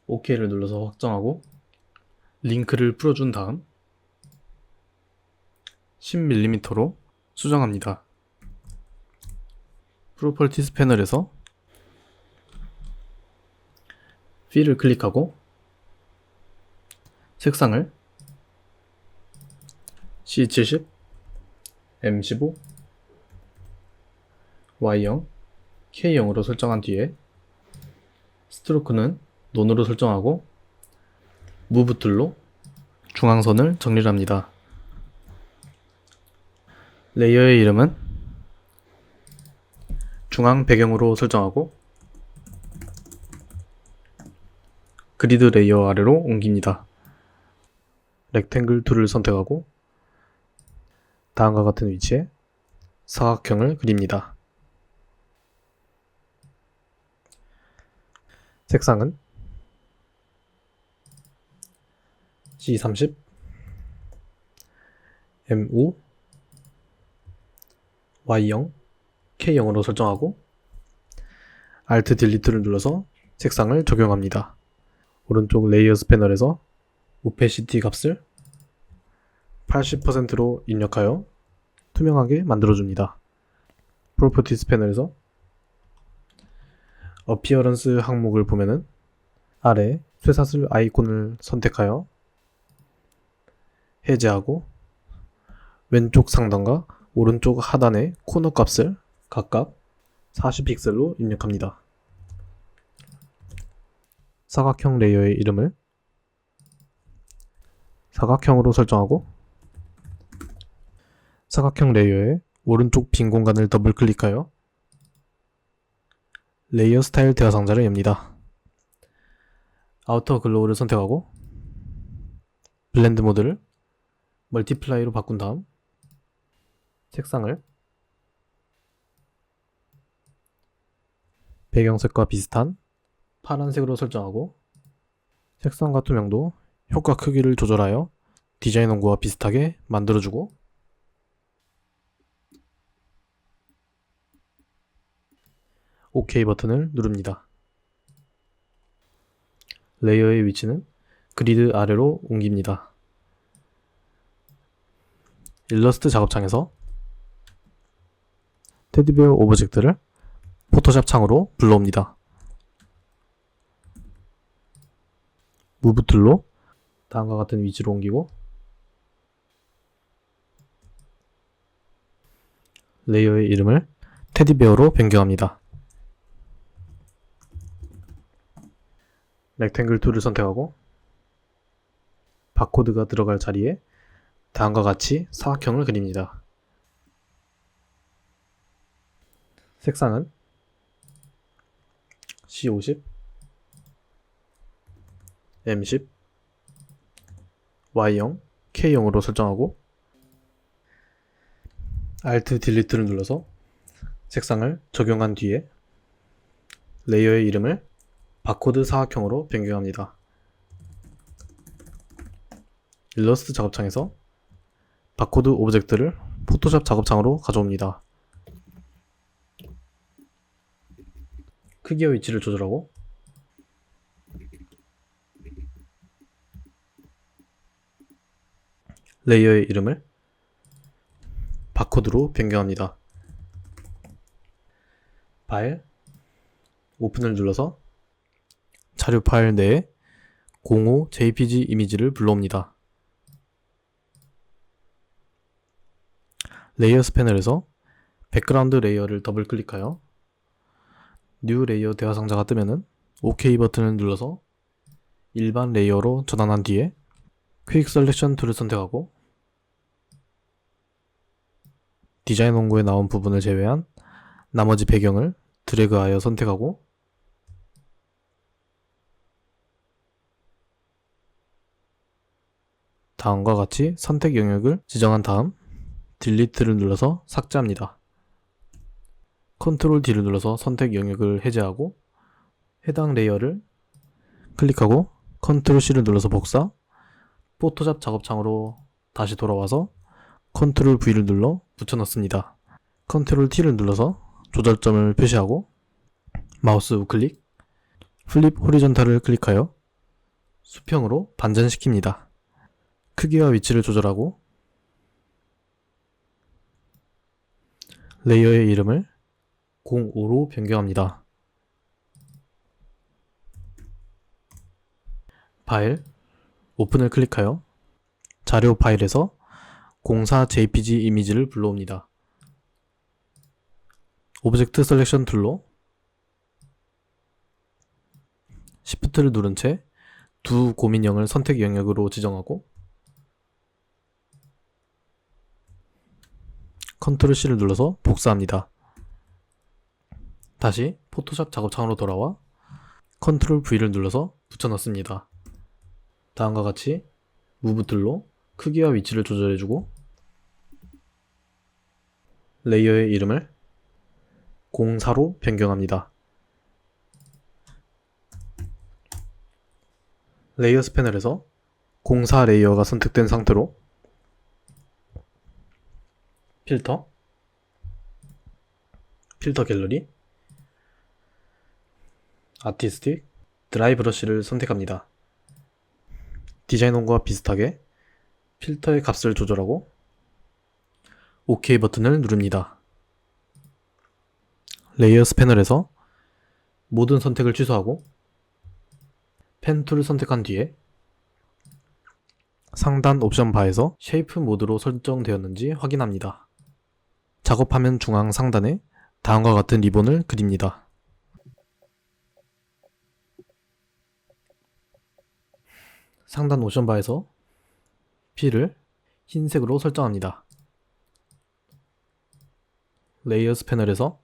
OK를 눌러서 확정하고 링크를 풀어준 다음 10mm로 수정합니다. 프로퍼티스 패널에서 Fill을 클릭하고 색상을 C70, M15, Y0, K0으로 설정한 뒤에 스트로크는 논으로 설정하고 무브 툴로 중앙선을 정리합니다. 레이어의 이름은 중앙 배경으로 설정하고 그리드 레이어 아래로 옮깁니다. 렉탱글 툴을 선택하고 다음과 같은 위치에 사각형을 그립니다. 색상은 C30, M5, Y0, K0으로 설정하고 Alt 딜리트를 눌러서 색상을 적용합니다. 오른쪽 레이어스 패널에서 오페시티 값을 80%로 입력하여 투명하게 만들어줍니다. 프로퍼티스 패널에서 어피어런스 항목을 보면은 아래 쇠사슬 아이콘을 선택하여 해제하고 왼쪽 상단과 오른쪽 하단의 코너 값을 각각 40픽셀로 입력합니다. 사각형 레이어의 이름을 사각형으로 설정하고 사각형 레이어의 오른쪽 빈 공간을 더블 클릭하여 레이어 스타일 대화 상자를 엽니다. 아우터 글로우를 선택하고 블렌드 모드를 멀티플라이로 바꾼 다음 색상을 배경색과 비슷한 파란색으로 설정하고 색상과 투명도, 효과 크기를 조절하여 디자인 원고와 비슷하게 만들어주고 OK 버튼을 누릅니다. 레이어의 위치는 그리드 아래로 옮깁니다. 일러스트 작업창에서 테디베어 오브젝트를 포토샵 창으로 불러옵니다. 무브 툴로 다음과 같은 위치로 옮기고 레이어의 이름을 테디베어로 변경합니다. 렉탱글 툴을 선택하고 바코드가 들어갈 자리에 다음과 같이 사각형을 그립니다. 색상은 C50, M10, Y0, K0으로 설정하고 Alt 딜리트를 눌러서 색상을 적용한 뒤에 레이어의 이름을 바코드 사각형으로 변경합니다. 일러스트 작업창에서 바코드 오브젝트를 포토샵 작업창으로 가져옵니다. 크기와 위치를 조절하고 레이어의 이름을 바코드로 변경합니다. 파일, 오픈을 눌러서 자료 파일 내에 05 jpg 이미지를 불러옵니다. 레이어스 패널에서 백그라운드 레이어를 더블 클릭하여 뉴 레이어 대화 상자가 뜨면은 OK 버튼을 눌러서 일반 레이어로 전환한 뒤에 퀵 셀렉션 툴을 선택하고 디자인 원고에 나온 부분을 제외한 나머지 배경을 드래그하여 선택하고 다음과 같이 선택 영역을 지정한 다음 딜리트를 눌러서 삭제합니다. 컨트롤 D를 눌러서 선택 영역을 해제하고 해당 레이어를 클릭하고 컨트롤 C를 눌러서 복사, 포토샵 작업창으로 다시 돌아와서 컨트롤 V를 눌러 붙여넣습니다. 컨트롤 T를 눌러서 조절점을 표시하고 마우스 우클릭, 플립 호리존탈을 클릭하여 수평으로 반전시킵니다. 크기와 위치를 조절하고 레이어의 이름을 05로 변경합니다. 파일, 오픈을 클릭하여 자료 파일에서 04 jpg 이미지를 불러옵니다. 오브젝트 셀렉션 툴로 Shift를 누른 채 두 고민형을 선택 영역으로 지정하고 컨트롤 C를 눌러서 복사합니다. 다시 포토샵 작업창으로 돌아와 컨트롤 V를 눌러서 붙여넣습니다. 다음과 같이 무브 툴로 크기와 위치를 조절해주고 레이어의 이름을 04로 변경합니다. 레이어스 패널에서 04 레이어가 선택된 상태로 필터, 필터 갤러리, 아티스틱, 드라이 브러쉬를 선택합니다. 디자인 원고와 비슷하게 필터의 값을 조절하고 OK 버튼을 누릅니다. 레이어스 패널에서 모든 선택을 취소하고 펜 툴을 선택한 뒤에 상단 옵션 바에서 쉐이프 모드로 설정되었는지 확인합니다. 작업화면 중앙 상단에 다음과 같은 리본을 그립니다. 상단 옵션 바에서 P를 흰색으로 설정합니다. 레이어스 패널에서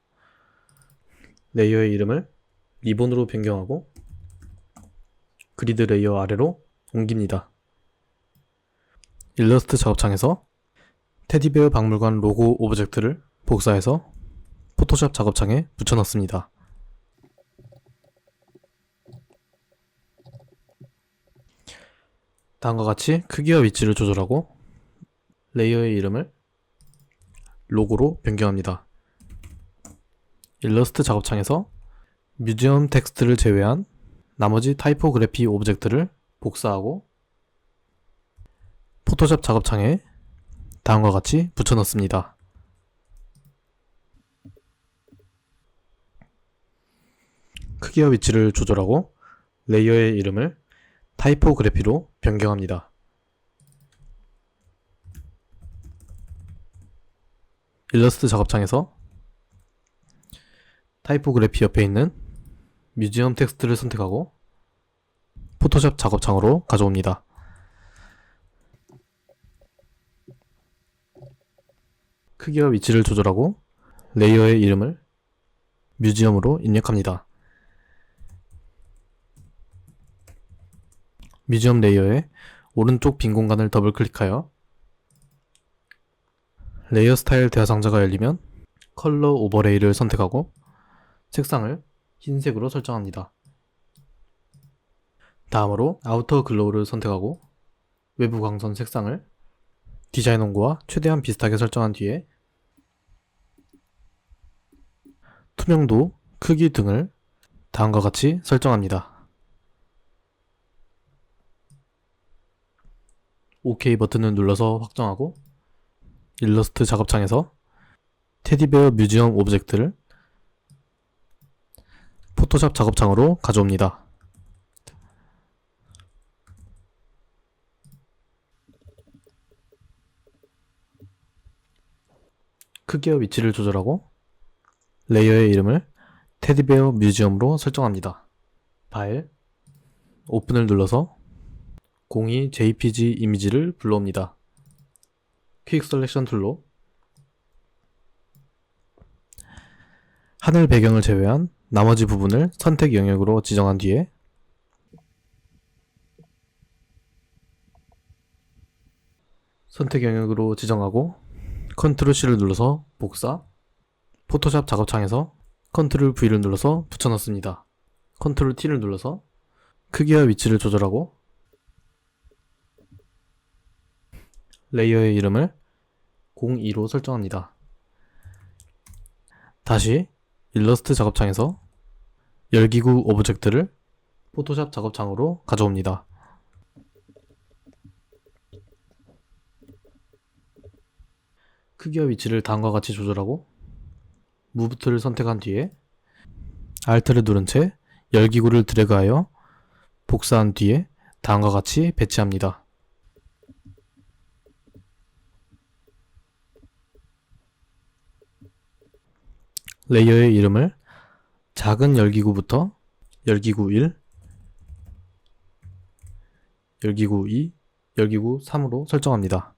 레이어의 이름을 리본으로 변경하고 그리드 레이어 아래로 옮깁니다. 일러스트 작업창에서 테디베어 박물관 로고 오브젝트를 복사해서 포토샵 작업창에 붙여넣습니다. 다음과 같이 크기와 위치를 조절하고 레이어의 이름을 로고로 변경합니다. 일러스트 작업창에서 뮤지엄 텍스트를 제외한 나머지 타이포그래피 오브젝트를 복사하고 포토샵 작업창에 다음과 같이 붙여넣습니다. 크기와 위치를 조절하고 레이어의 이름을 타이포그래피로 변경합니다. 일러스트 작업창에서 타이포그래피 옆에 있는 뮤지엄 텍스트를 선택하고 포토샵 작업창으로 가져옵니다. 크기와 위치를 조절하고 레이어의 이름을 뮤지엄으로 입력합니다. 뮤지엄 레이어의 오른쪽 빈 공간을 더블 클릭하여 레이어 스타일 대화 상자가 열리면 컬러 오버레이를 선택하고 색상을 흰색으로 설정합니다. 다음으로 아우터 글로우를 선택하고 외부 광선 색상을 디자인 온도와 최대한 비슷하게 설정한 뒤에 투명도, 크기 등을 다음과 같이 설정합니다. OK 버튼을 눌러서 확정하고 일러스트 작업창에서 테디베어 뮤지엄 오브젝트를 포토샵 작업창으로 가져옵니다. 크기와 위치를 조절하고 레이어의 이름을 테디베어 뮤지엄으로 설정합니다. 파일, 오픈을 눌러서 02 JPG 이미지를 불러옵니다. 퀵 셀렉션 툴로 하늘 배경을 제외한 나머지 부분을 선택 영역으로 지정한 뒤에 선택 영역으로 지정하고 컨트롤 C를 눌러서 복사, 포토샵 작업창에서 컨트롤 V를 눌러서 붙여넣습니다. 컨트롤 T를 눌러서 크기와 위치를 조절하고 레이어의 이름을 02로 설정합니다. 다시 일러스트 작업창에서 열기구 오브젝트를 포토샵 작업창으로 가져옵니다. 크기와 위치를 다음과 같이 조절하고 무브트를 선택한 뒤에 Alt를 누른 채 열기구를 드래그하여 복사한 뒤에 다음과 같이 배치합니다. 레이어의 이름을 작은 열기구부터 열기구 1, 열기구 2, 열기구 3으로 설정합니다.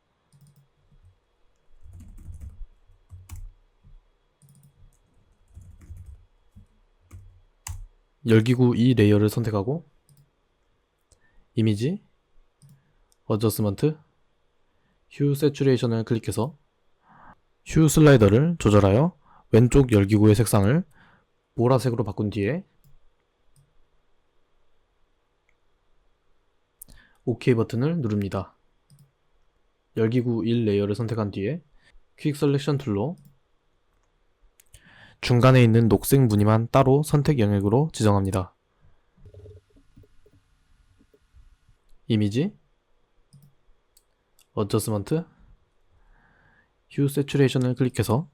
열기구 2 레이어를 선택하고 이미지, 어저스먼트, 휴 세츄레이션을 클릭해서 휴 슬라이더를 조절하여 왼쪽 열기구의 색상을 보라색으로 바꾼 뒤에 OK 버튼을 누릅니다. 열기구 1 레이어를 선택한 뒤에 퀵 셀렉션 툴로 중간에 있는 녹색 무늬만 따로 선택 영역으로 지정합니다. 이미지, 어저스먼트, 휴 세츄레이션을 클릭해서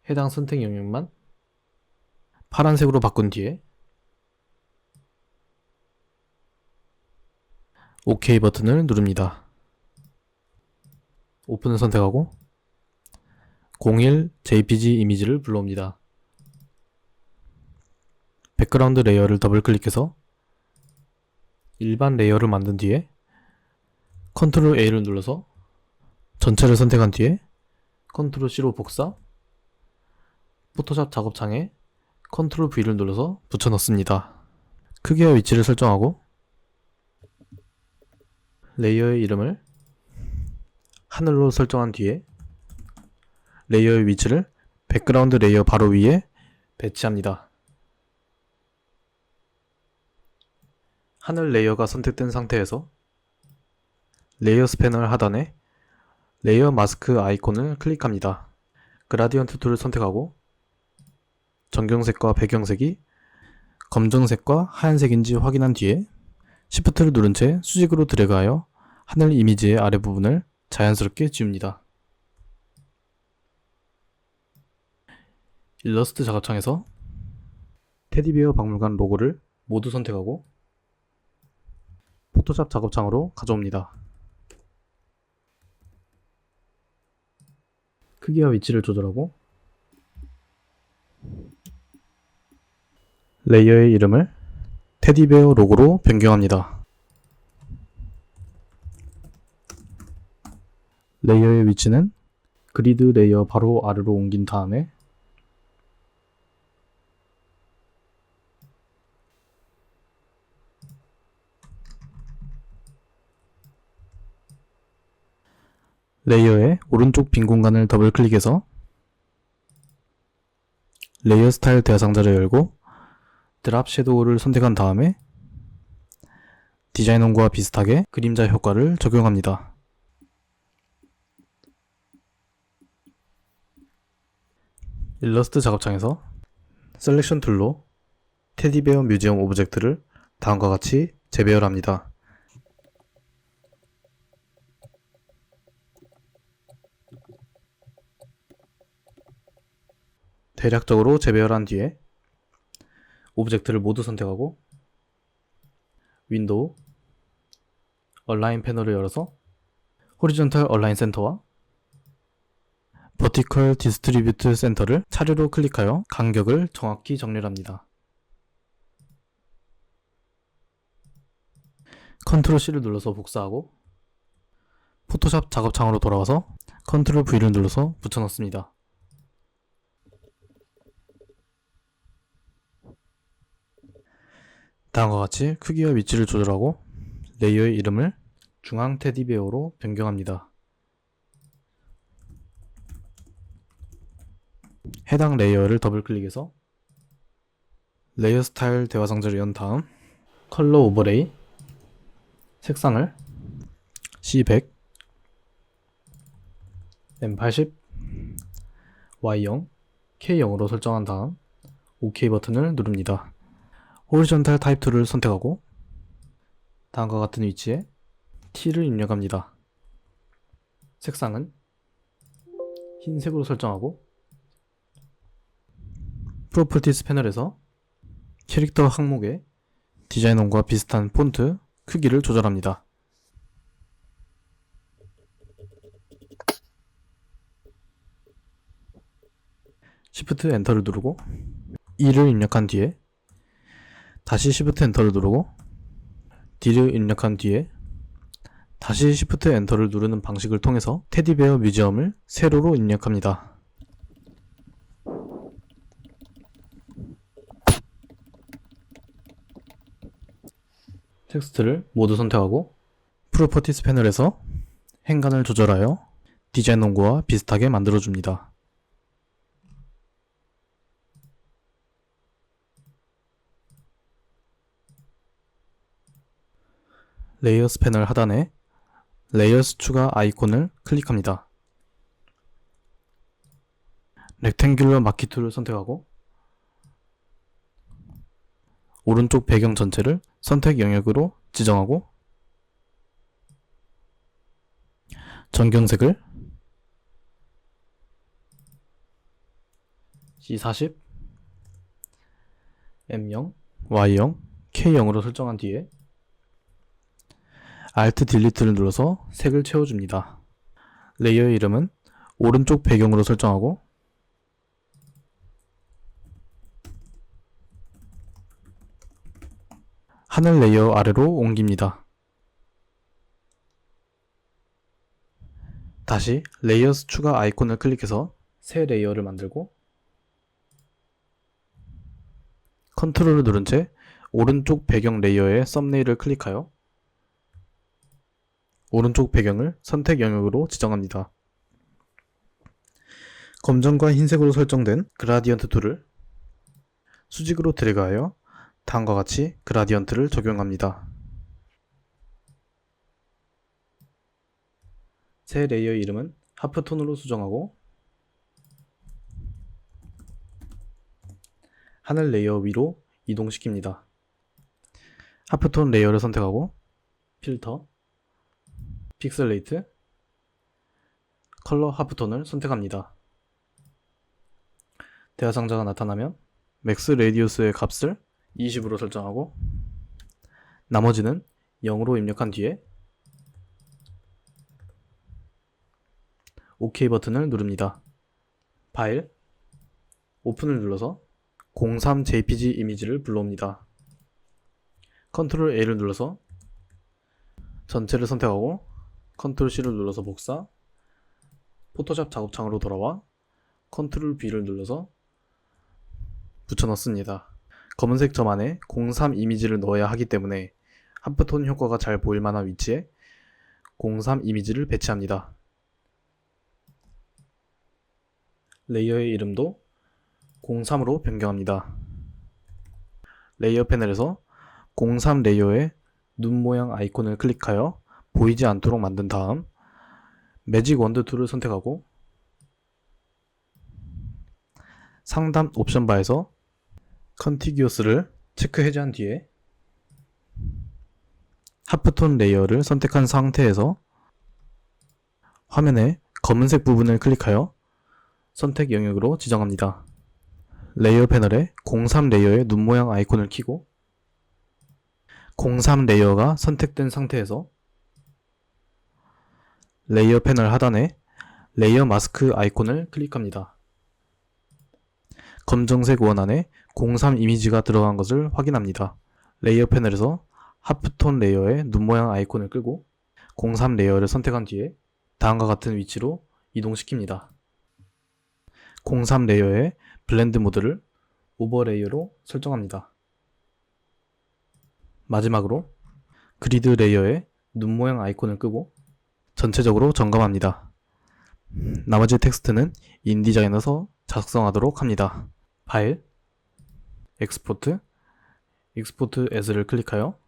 해당 선택 영역만 파란색으로 바꾼 뒤에 OK 버튼을 누릅니다. 오픈을 선택하고 01 JPG 이미지를 불러옵니다. 백그라운드 레이어를 더블 클릭해서 일반 레이어를 만든 뒤에 컨트롤 A를 눌러서 전체를 선택한 뒤에 컨트롤 C로 복사, 포토샵 작업창에 컨트롤 V를 눌러서 붙여넣습니다. 크기와 위치를 설정하고 레이어의 이름을 하늘로 설정한 뒤에 레이어의 위치를 백그라운드 레이어 바로 위에 배치합니다. 하늘 레이어가 선택된 상태에서 레이어스 패널 하단에 레이어 마스크 아이콘을 클릭합니다. 그라디언트 툴을 선택하고 전경색과 배경색이 검정색과 하얀색인지 확인한 뒤에 Shift를 누른 채 수직으로 드래그하여 하늘 이미지의 아래 부분을 자연스럽게 지웁니다. 일러스트 작업창에서 테디베어 박물관 로고를 모두 선택하고 포토샵 작업창으로 가져옵니다. 크기와 위치를 조절하고 레이어의 이름을 테디베어 로고로 변경합니다. 레이어의 위치는 그리드 레이어 바로 아래로 옮긴 다음에 레이어의 오른쪽 빈 공간을 더블 클릭해서 레이어 스타일 대화상자를 열고 드랍 섀도우를 선택한 다음에 디자인원과 비슷하게 그림자 효과를 적용합니다. 일러스트 작업창에서 셀렉션 툴로 테디베어 뮤지엄 오브젝트를 다음과 같이 재배열합니다. 대략적으로 재배열한 뒤에 오브젝트를 모두 선택하고 윈도우 얼라인 패널을 열어서 호리존탈 얼라인 센터와 버티컬 디스트리뷰트 센터를 차례로 클릭하여 간격을 정확히 정렬합니다. 컨트롤 C를 눌러서 복사하고 포토샵 작업창으로 돌아와서 컨트롤 V를 눌러서 붙여넣습니다. 다음과 같이 크기와 위치를 조절하고 레이어의 이름을 중앙 테디베어로 변경합니다. 해당 레이어를 더블클릭해서 레이어 스타일 대화 상자를 연 다음 컬러 오버레이 색상을 C100, M80, Y0, K0으로 설정한 다음 OK 버튼을 누릅니다. 호리존탈 타입 툴을 선택하고 다음과 같은 위치에 T를 입력합니다. 색상은 흰색으로 설정하고 프로퍼티스 패널에서 캐릭터 항목에 디자인원과 비슷한 폰트 크기를 조절합니다. Shift 엔터를 누르고 2를 입력한 뒤에 다시 Shift 엔터를 누르고 D를 입력한 뒤에 다시 Shift 엔터를 누르는 방식을 통해서 테디베어 뮤지엄을 세로로 입력합니다. 텍스트를 모두 선택하고 프로퍼티스 패널에서 행간을 조절하여 디자인 원고와 비슷하게 만들어줍니다. 레이어스 패널 하단에 레이어스 추가 아이콘을 클릭합니다. 렉탱귤러 마키 툴을 선택하고 오른쪽 배경 전체를 선택 영역으로 지정하고 전경색을 C40, M0, Y0, K0으로 설정한 뒤에 Alt 딜리트를 눌러서 색을 채워줍니다. 레이어의 이름은 오른쪽 배경으로 설정하고 하늘 레이어 아래로 옮깁니다. 다시 레이어스 추가 아이콘을 클릭해서 새 레이어를 만들고 컨트롤을 누른 채 오른쪽 배경 레이어의 썸네일을 클릭하여 오른쪽 배경을 선택 영역으로 지정합니다. 검정과 흰색으로 설정된 그라디언트 툴을 수직으로 드래그하여 다음과 같이 그라디언트를 적용합니다. 새 레이어 이름은 하프톤으로 수정하고 하늘 레이어 위로 이동시킵니다. 하프톤 레이어를 선택하고 필터, 픽셀레이트, 컬러 하프톤을 선택합니다. 대화 상자가 나타나면 맥스 레디우스의 값을 20으로 설정하고 나머지는 0으로 입력한 뒤에 OK 버튼을 누릅니다. 파일, 오픈을 눌러서 03jpg 이미지를 불러옵니다. 컨트롤 A를 눌러서 전체를 선택하고 컨트롤 C를 눌러서 복사, 포토샵 작업창으로 돌아와 컨트롤 V를 눌러서 붙여넣습니다. 검은색 점 안에 03 이미지를 넣어야 하기 때문에 하프톤 효과가 잘 보일 만한 위치에 03 이미지를 배치합니다. 레이어의 이름도 03으로 변경합니다. 레이어 패널에서 03 레이어의 눈 모양 아이콘을 클릭하여 보이지 않도록 만든 다음 매직 원드 툴을 선택하고 상단 옵션 바에서 컨티기어스를 체크 해제한 뒤에 하프톤 레이어를 선택한 상태에서 화면의 검은색 부분을 클릭하여 선택 영역으로 지정합니다. 레이어 패널에 03 레이어의 눈 모양 아이콘을 켜고 03 레이어가 선택된 상태에서 레이어 패널 하단에 레이어 마스크 아이콘을 클릭합니다. 검정색 원 안에 03 이미지가 들어간 것을 확인합니다. 레이어 패널에서 하프톤 레이어의 눈 모양 아이콘을 끄고 03 레이어를 선택한 뒤에 다음과 같은 위치로 이동시킵니다. 03 레이어의 블렌드 모드를 오버레이어로 설정합니다. 마지막으로 그리드 레이어의 눈 모양 아이콘을 끄고 전체적으로 점검합니다. 나머지 텍스트는 인디자인에서 작성하도록 합니다. 파일, 엑스포트, 익스포트 애즈를 클릭하여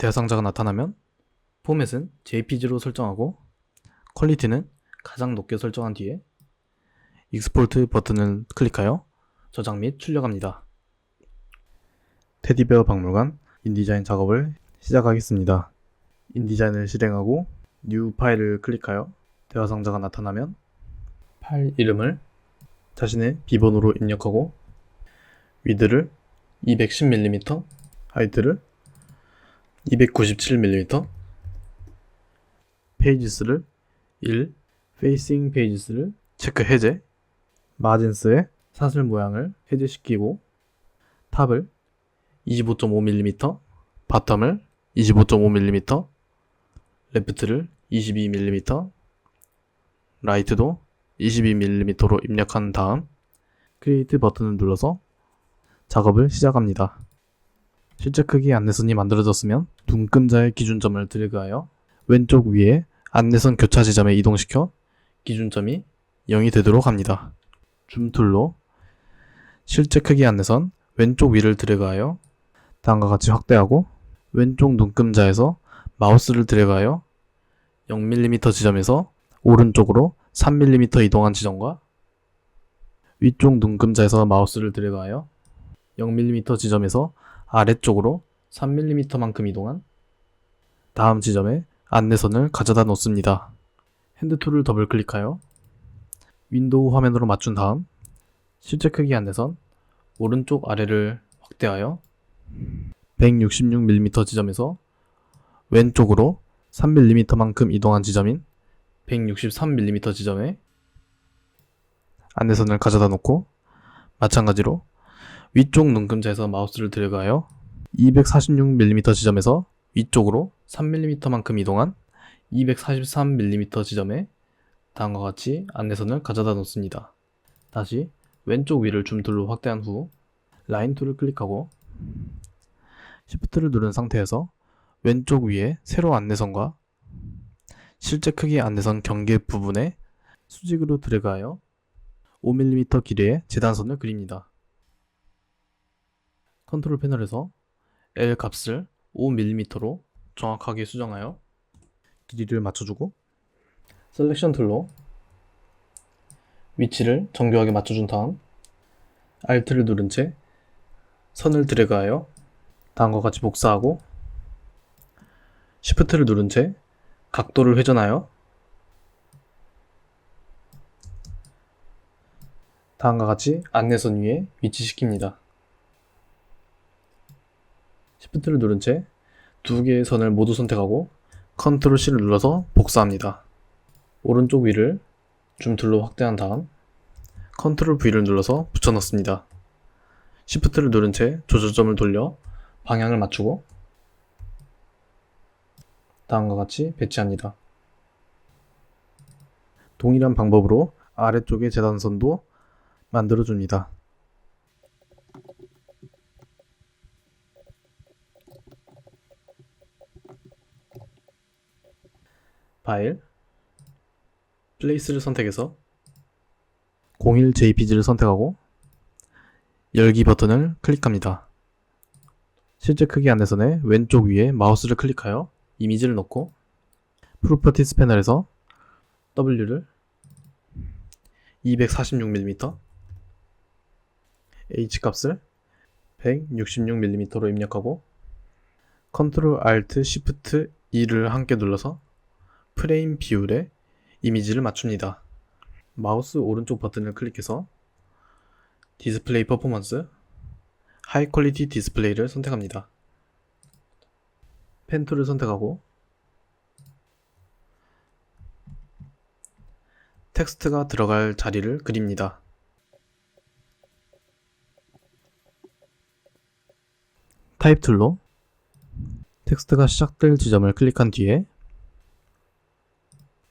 대화상자가 나타나면 포맷은 JPG로 설정하고 퀄리티는 가장 높게 설정한 뒤에 익스포트 버튼을 클릭하여 저장 및 출력합니다. 테디베어 박물관 인디자인 작업을 시작하겠습니다. 인디자인을 실행하고 뉴 파일을 클릭하여 대화상자가 나타나면 파일 이름을 자신의 비번으로 입력하고 위드를 210mm, 하이트를 297mm, 페이지스를 1, 페이싱 페이지스를 체크 해제, 마진스의 사슬 모양을 해제시키고 탑을 25.5mm, 바텀을 25.5mm, 레프트를 22mm, 라이트도 22mm로 입력한 다음 크리에이트 버튼을 눌러서 작업을 시작합니다. 실제 크기 안내선이 만들어졌으면 눈금자의 기준점을 드래그하여 왼쪽 위에 안내선 교차 지점에 이동시켜 기준점이 0이 되도록 합니다. 줌 툴로 실제 크기 안내선 왼쪽 위를 드래그하여 다음과 같이 확대하고 왼쪽 눈금자에서 마우스를 드래그하여 0mm 지점에서 오른쪽으로 3mm 이동한 지점과 위쪽 눈금자에서 마우스를 드래그하여 0mm 지점에서 아래쪽으로 3mm만큼 이동한 다음 지점에 안내선을 가져다 놓습니다. 핸드 툴을 더블 클릭하여 윈도우 화면으로 맞춘 다음 실제 크기 안내선 오른쪽 아래를 확대하여 166mm 지점에서 왼쪽으로 3mm만큼 이동한 지점인 163mm 지점에 안내선을 가져다 놓고 마찬가지로 위쪽 눈금자에서 마우스를 드래그하여 246mm 지점에서 위쪽으로 3mm만큼 이동한 243mm 지점에 다음과 같이 안내선을 가져다 놓습니다. 다시 왼쪽 위를 줌 툴로 확대한 후 라인 툴을 클릭하고 Shift를 누른 상태에서 왼쪽 위에 세로 안내선과 실제 크기 안내선 경계 부분에 수직으로 드래그하여 5mm 길이의 재단선을 그립니다. 컨트롤 패널에서 L 값을 5mm로 정확하게 수정하여 길이를 맞춰주고 셀렉션 툴로 위치를 정교하게 맞춰준 다음 Alt를 누른 채 선을 드래그하여 다음과 같이 복사하고 Shift를 누른 채 각도를 회전하여 다음과 같이 안내선 위에 위치시킵니다. Shift를 누른 채 두 개의 선을 모두 선택하고 Ctrl C를 눌러서 복사합니다. 오른쪽 위를 줌 툴로 확대한 다음 Ctrl V를 눌러서 붙여넣습니다. Shift를 누른 채 조절점을 돌려 방향을 맞추고 다음과 같이 배치합니다. 동일한 방법으로 아래쪽의 재단선도 만들어줍니다. 파일, 플레이스를 선택해서 01JPG를 선택하고 열기 버튼을 클릭합니다. 실제 크기 안내선의 왼쪽 위에 마우스를 클릭하여 이미지를 넣고 프로퍼티스 패널에서 W를 246mm, H 값을 166mm로 입력하고 Ctrl Alt Shift E를 함께 눌러서 프레임 비율에 이미지를 맞춥니다. 마우스 오른쪽 버튼을 클릭해서 디스플레이 퍼포먼스, 하이 퀄리티 디스플레이를 선택합니다. 펜 툴을 선택하고 텍스트가 들어갈 자리를 그립니다. 타입 툴로 텍스트가 시작될 지점을 클릭한 뒤에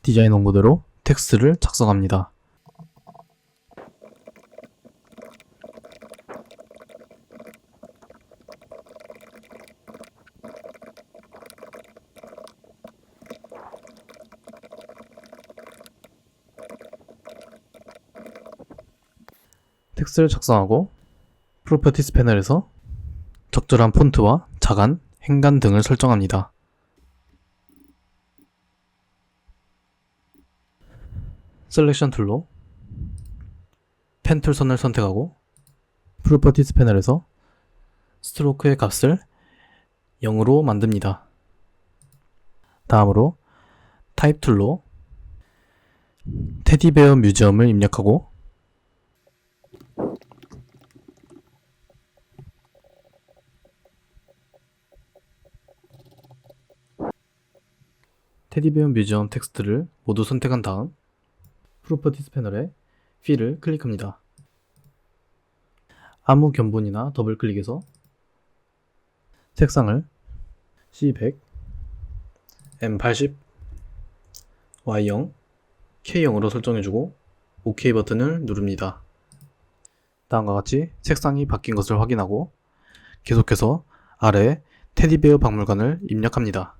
디자인 원고대로 텍스트를 작성합니다. 텍스트를 작성하고 프로퍼티스 패널에서 적절한 폰트와 자간, 행간 등을 설정합니다. 셀렉션 툴로 펜 툴 선을 선택하고 프로퍼티스 패널에서 스트로크의 값을 0으로 만듭니다. 다음으로 타입 툴로 테디베어 뮤지엄을 입력하고 테디베어 뮤지엄 텍스트를 모두 선택한 다음 프로퍼티스 패널에 필을 클릭합니다. 아무 견본이나 더블 클릭해서 색상을 C100, M80, Y0, K0으로 설정해주고 OK 버튼을 누릅니다. 다음과 같이 색상이 바뀐 것을 확인하고 계속해서 아래에 테디베어 박물관을 입력합니다.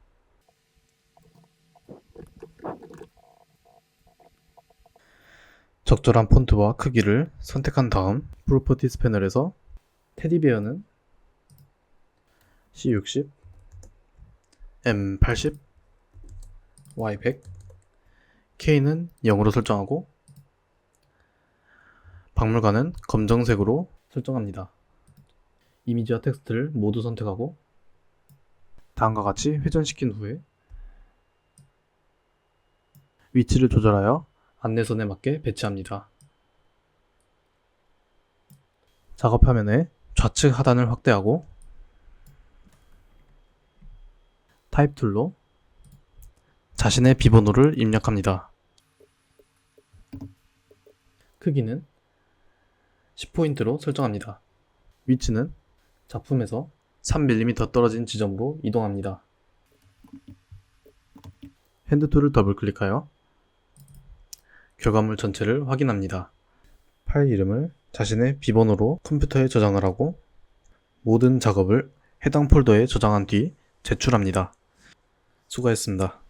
적절한 폰트와 크기를 선택한 다음 프로퍼티스 패널에서 테디베어는 C60, M80, Y100, K는 0으로 설정하고 박물관은 검정색으로 설정합니다. 이미지와 텍스트를 모두 선택하고 다음과 같이 회전시킨 후에 위치를 조절하여 안내선에 맞게 배치합니다. 작업 화면의 좌측 하단을 확대하고 타입 툴로 자신의 비번호를 입력합니다. 크기는 10포인트로 설정합니다. 위치는 작품에서 3mm 떨어진 지점으로 이동합니다. 핸드 툴을 더블 클릭하여 결과물 전체를 확인합니다. 파일 이름을 자신의 비번호로 컴퓨터에 저장을 하고 모든 작업을 해당 폴더에 저장한 뒤 제출합니다. 수고했습니다.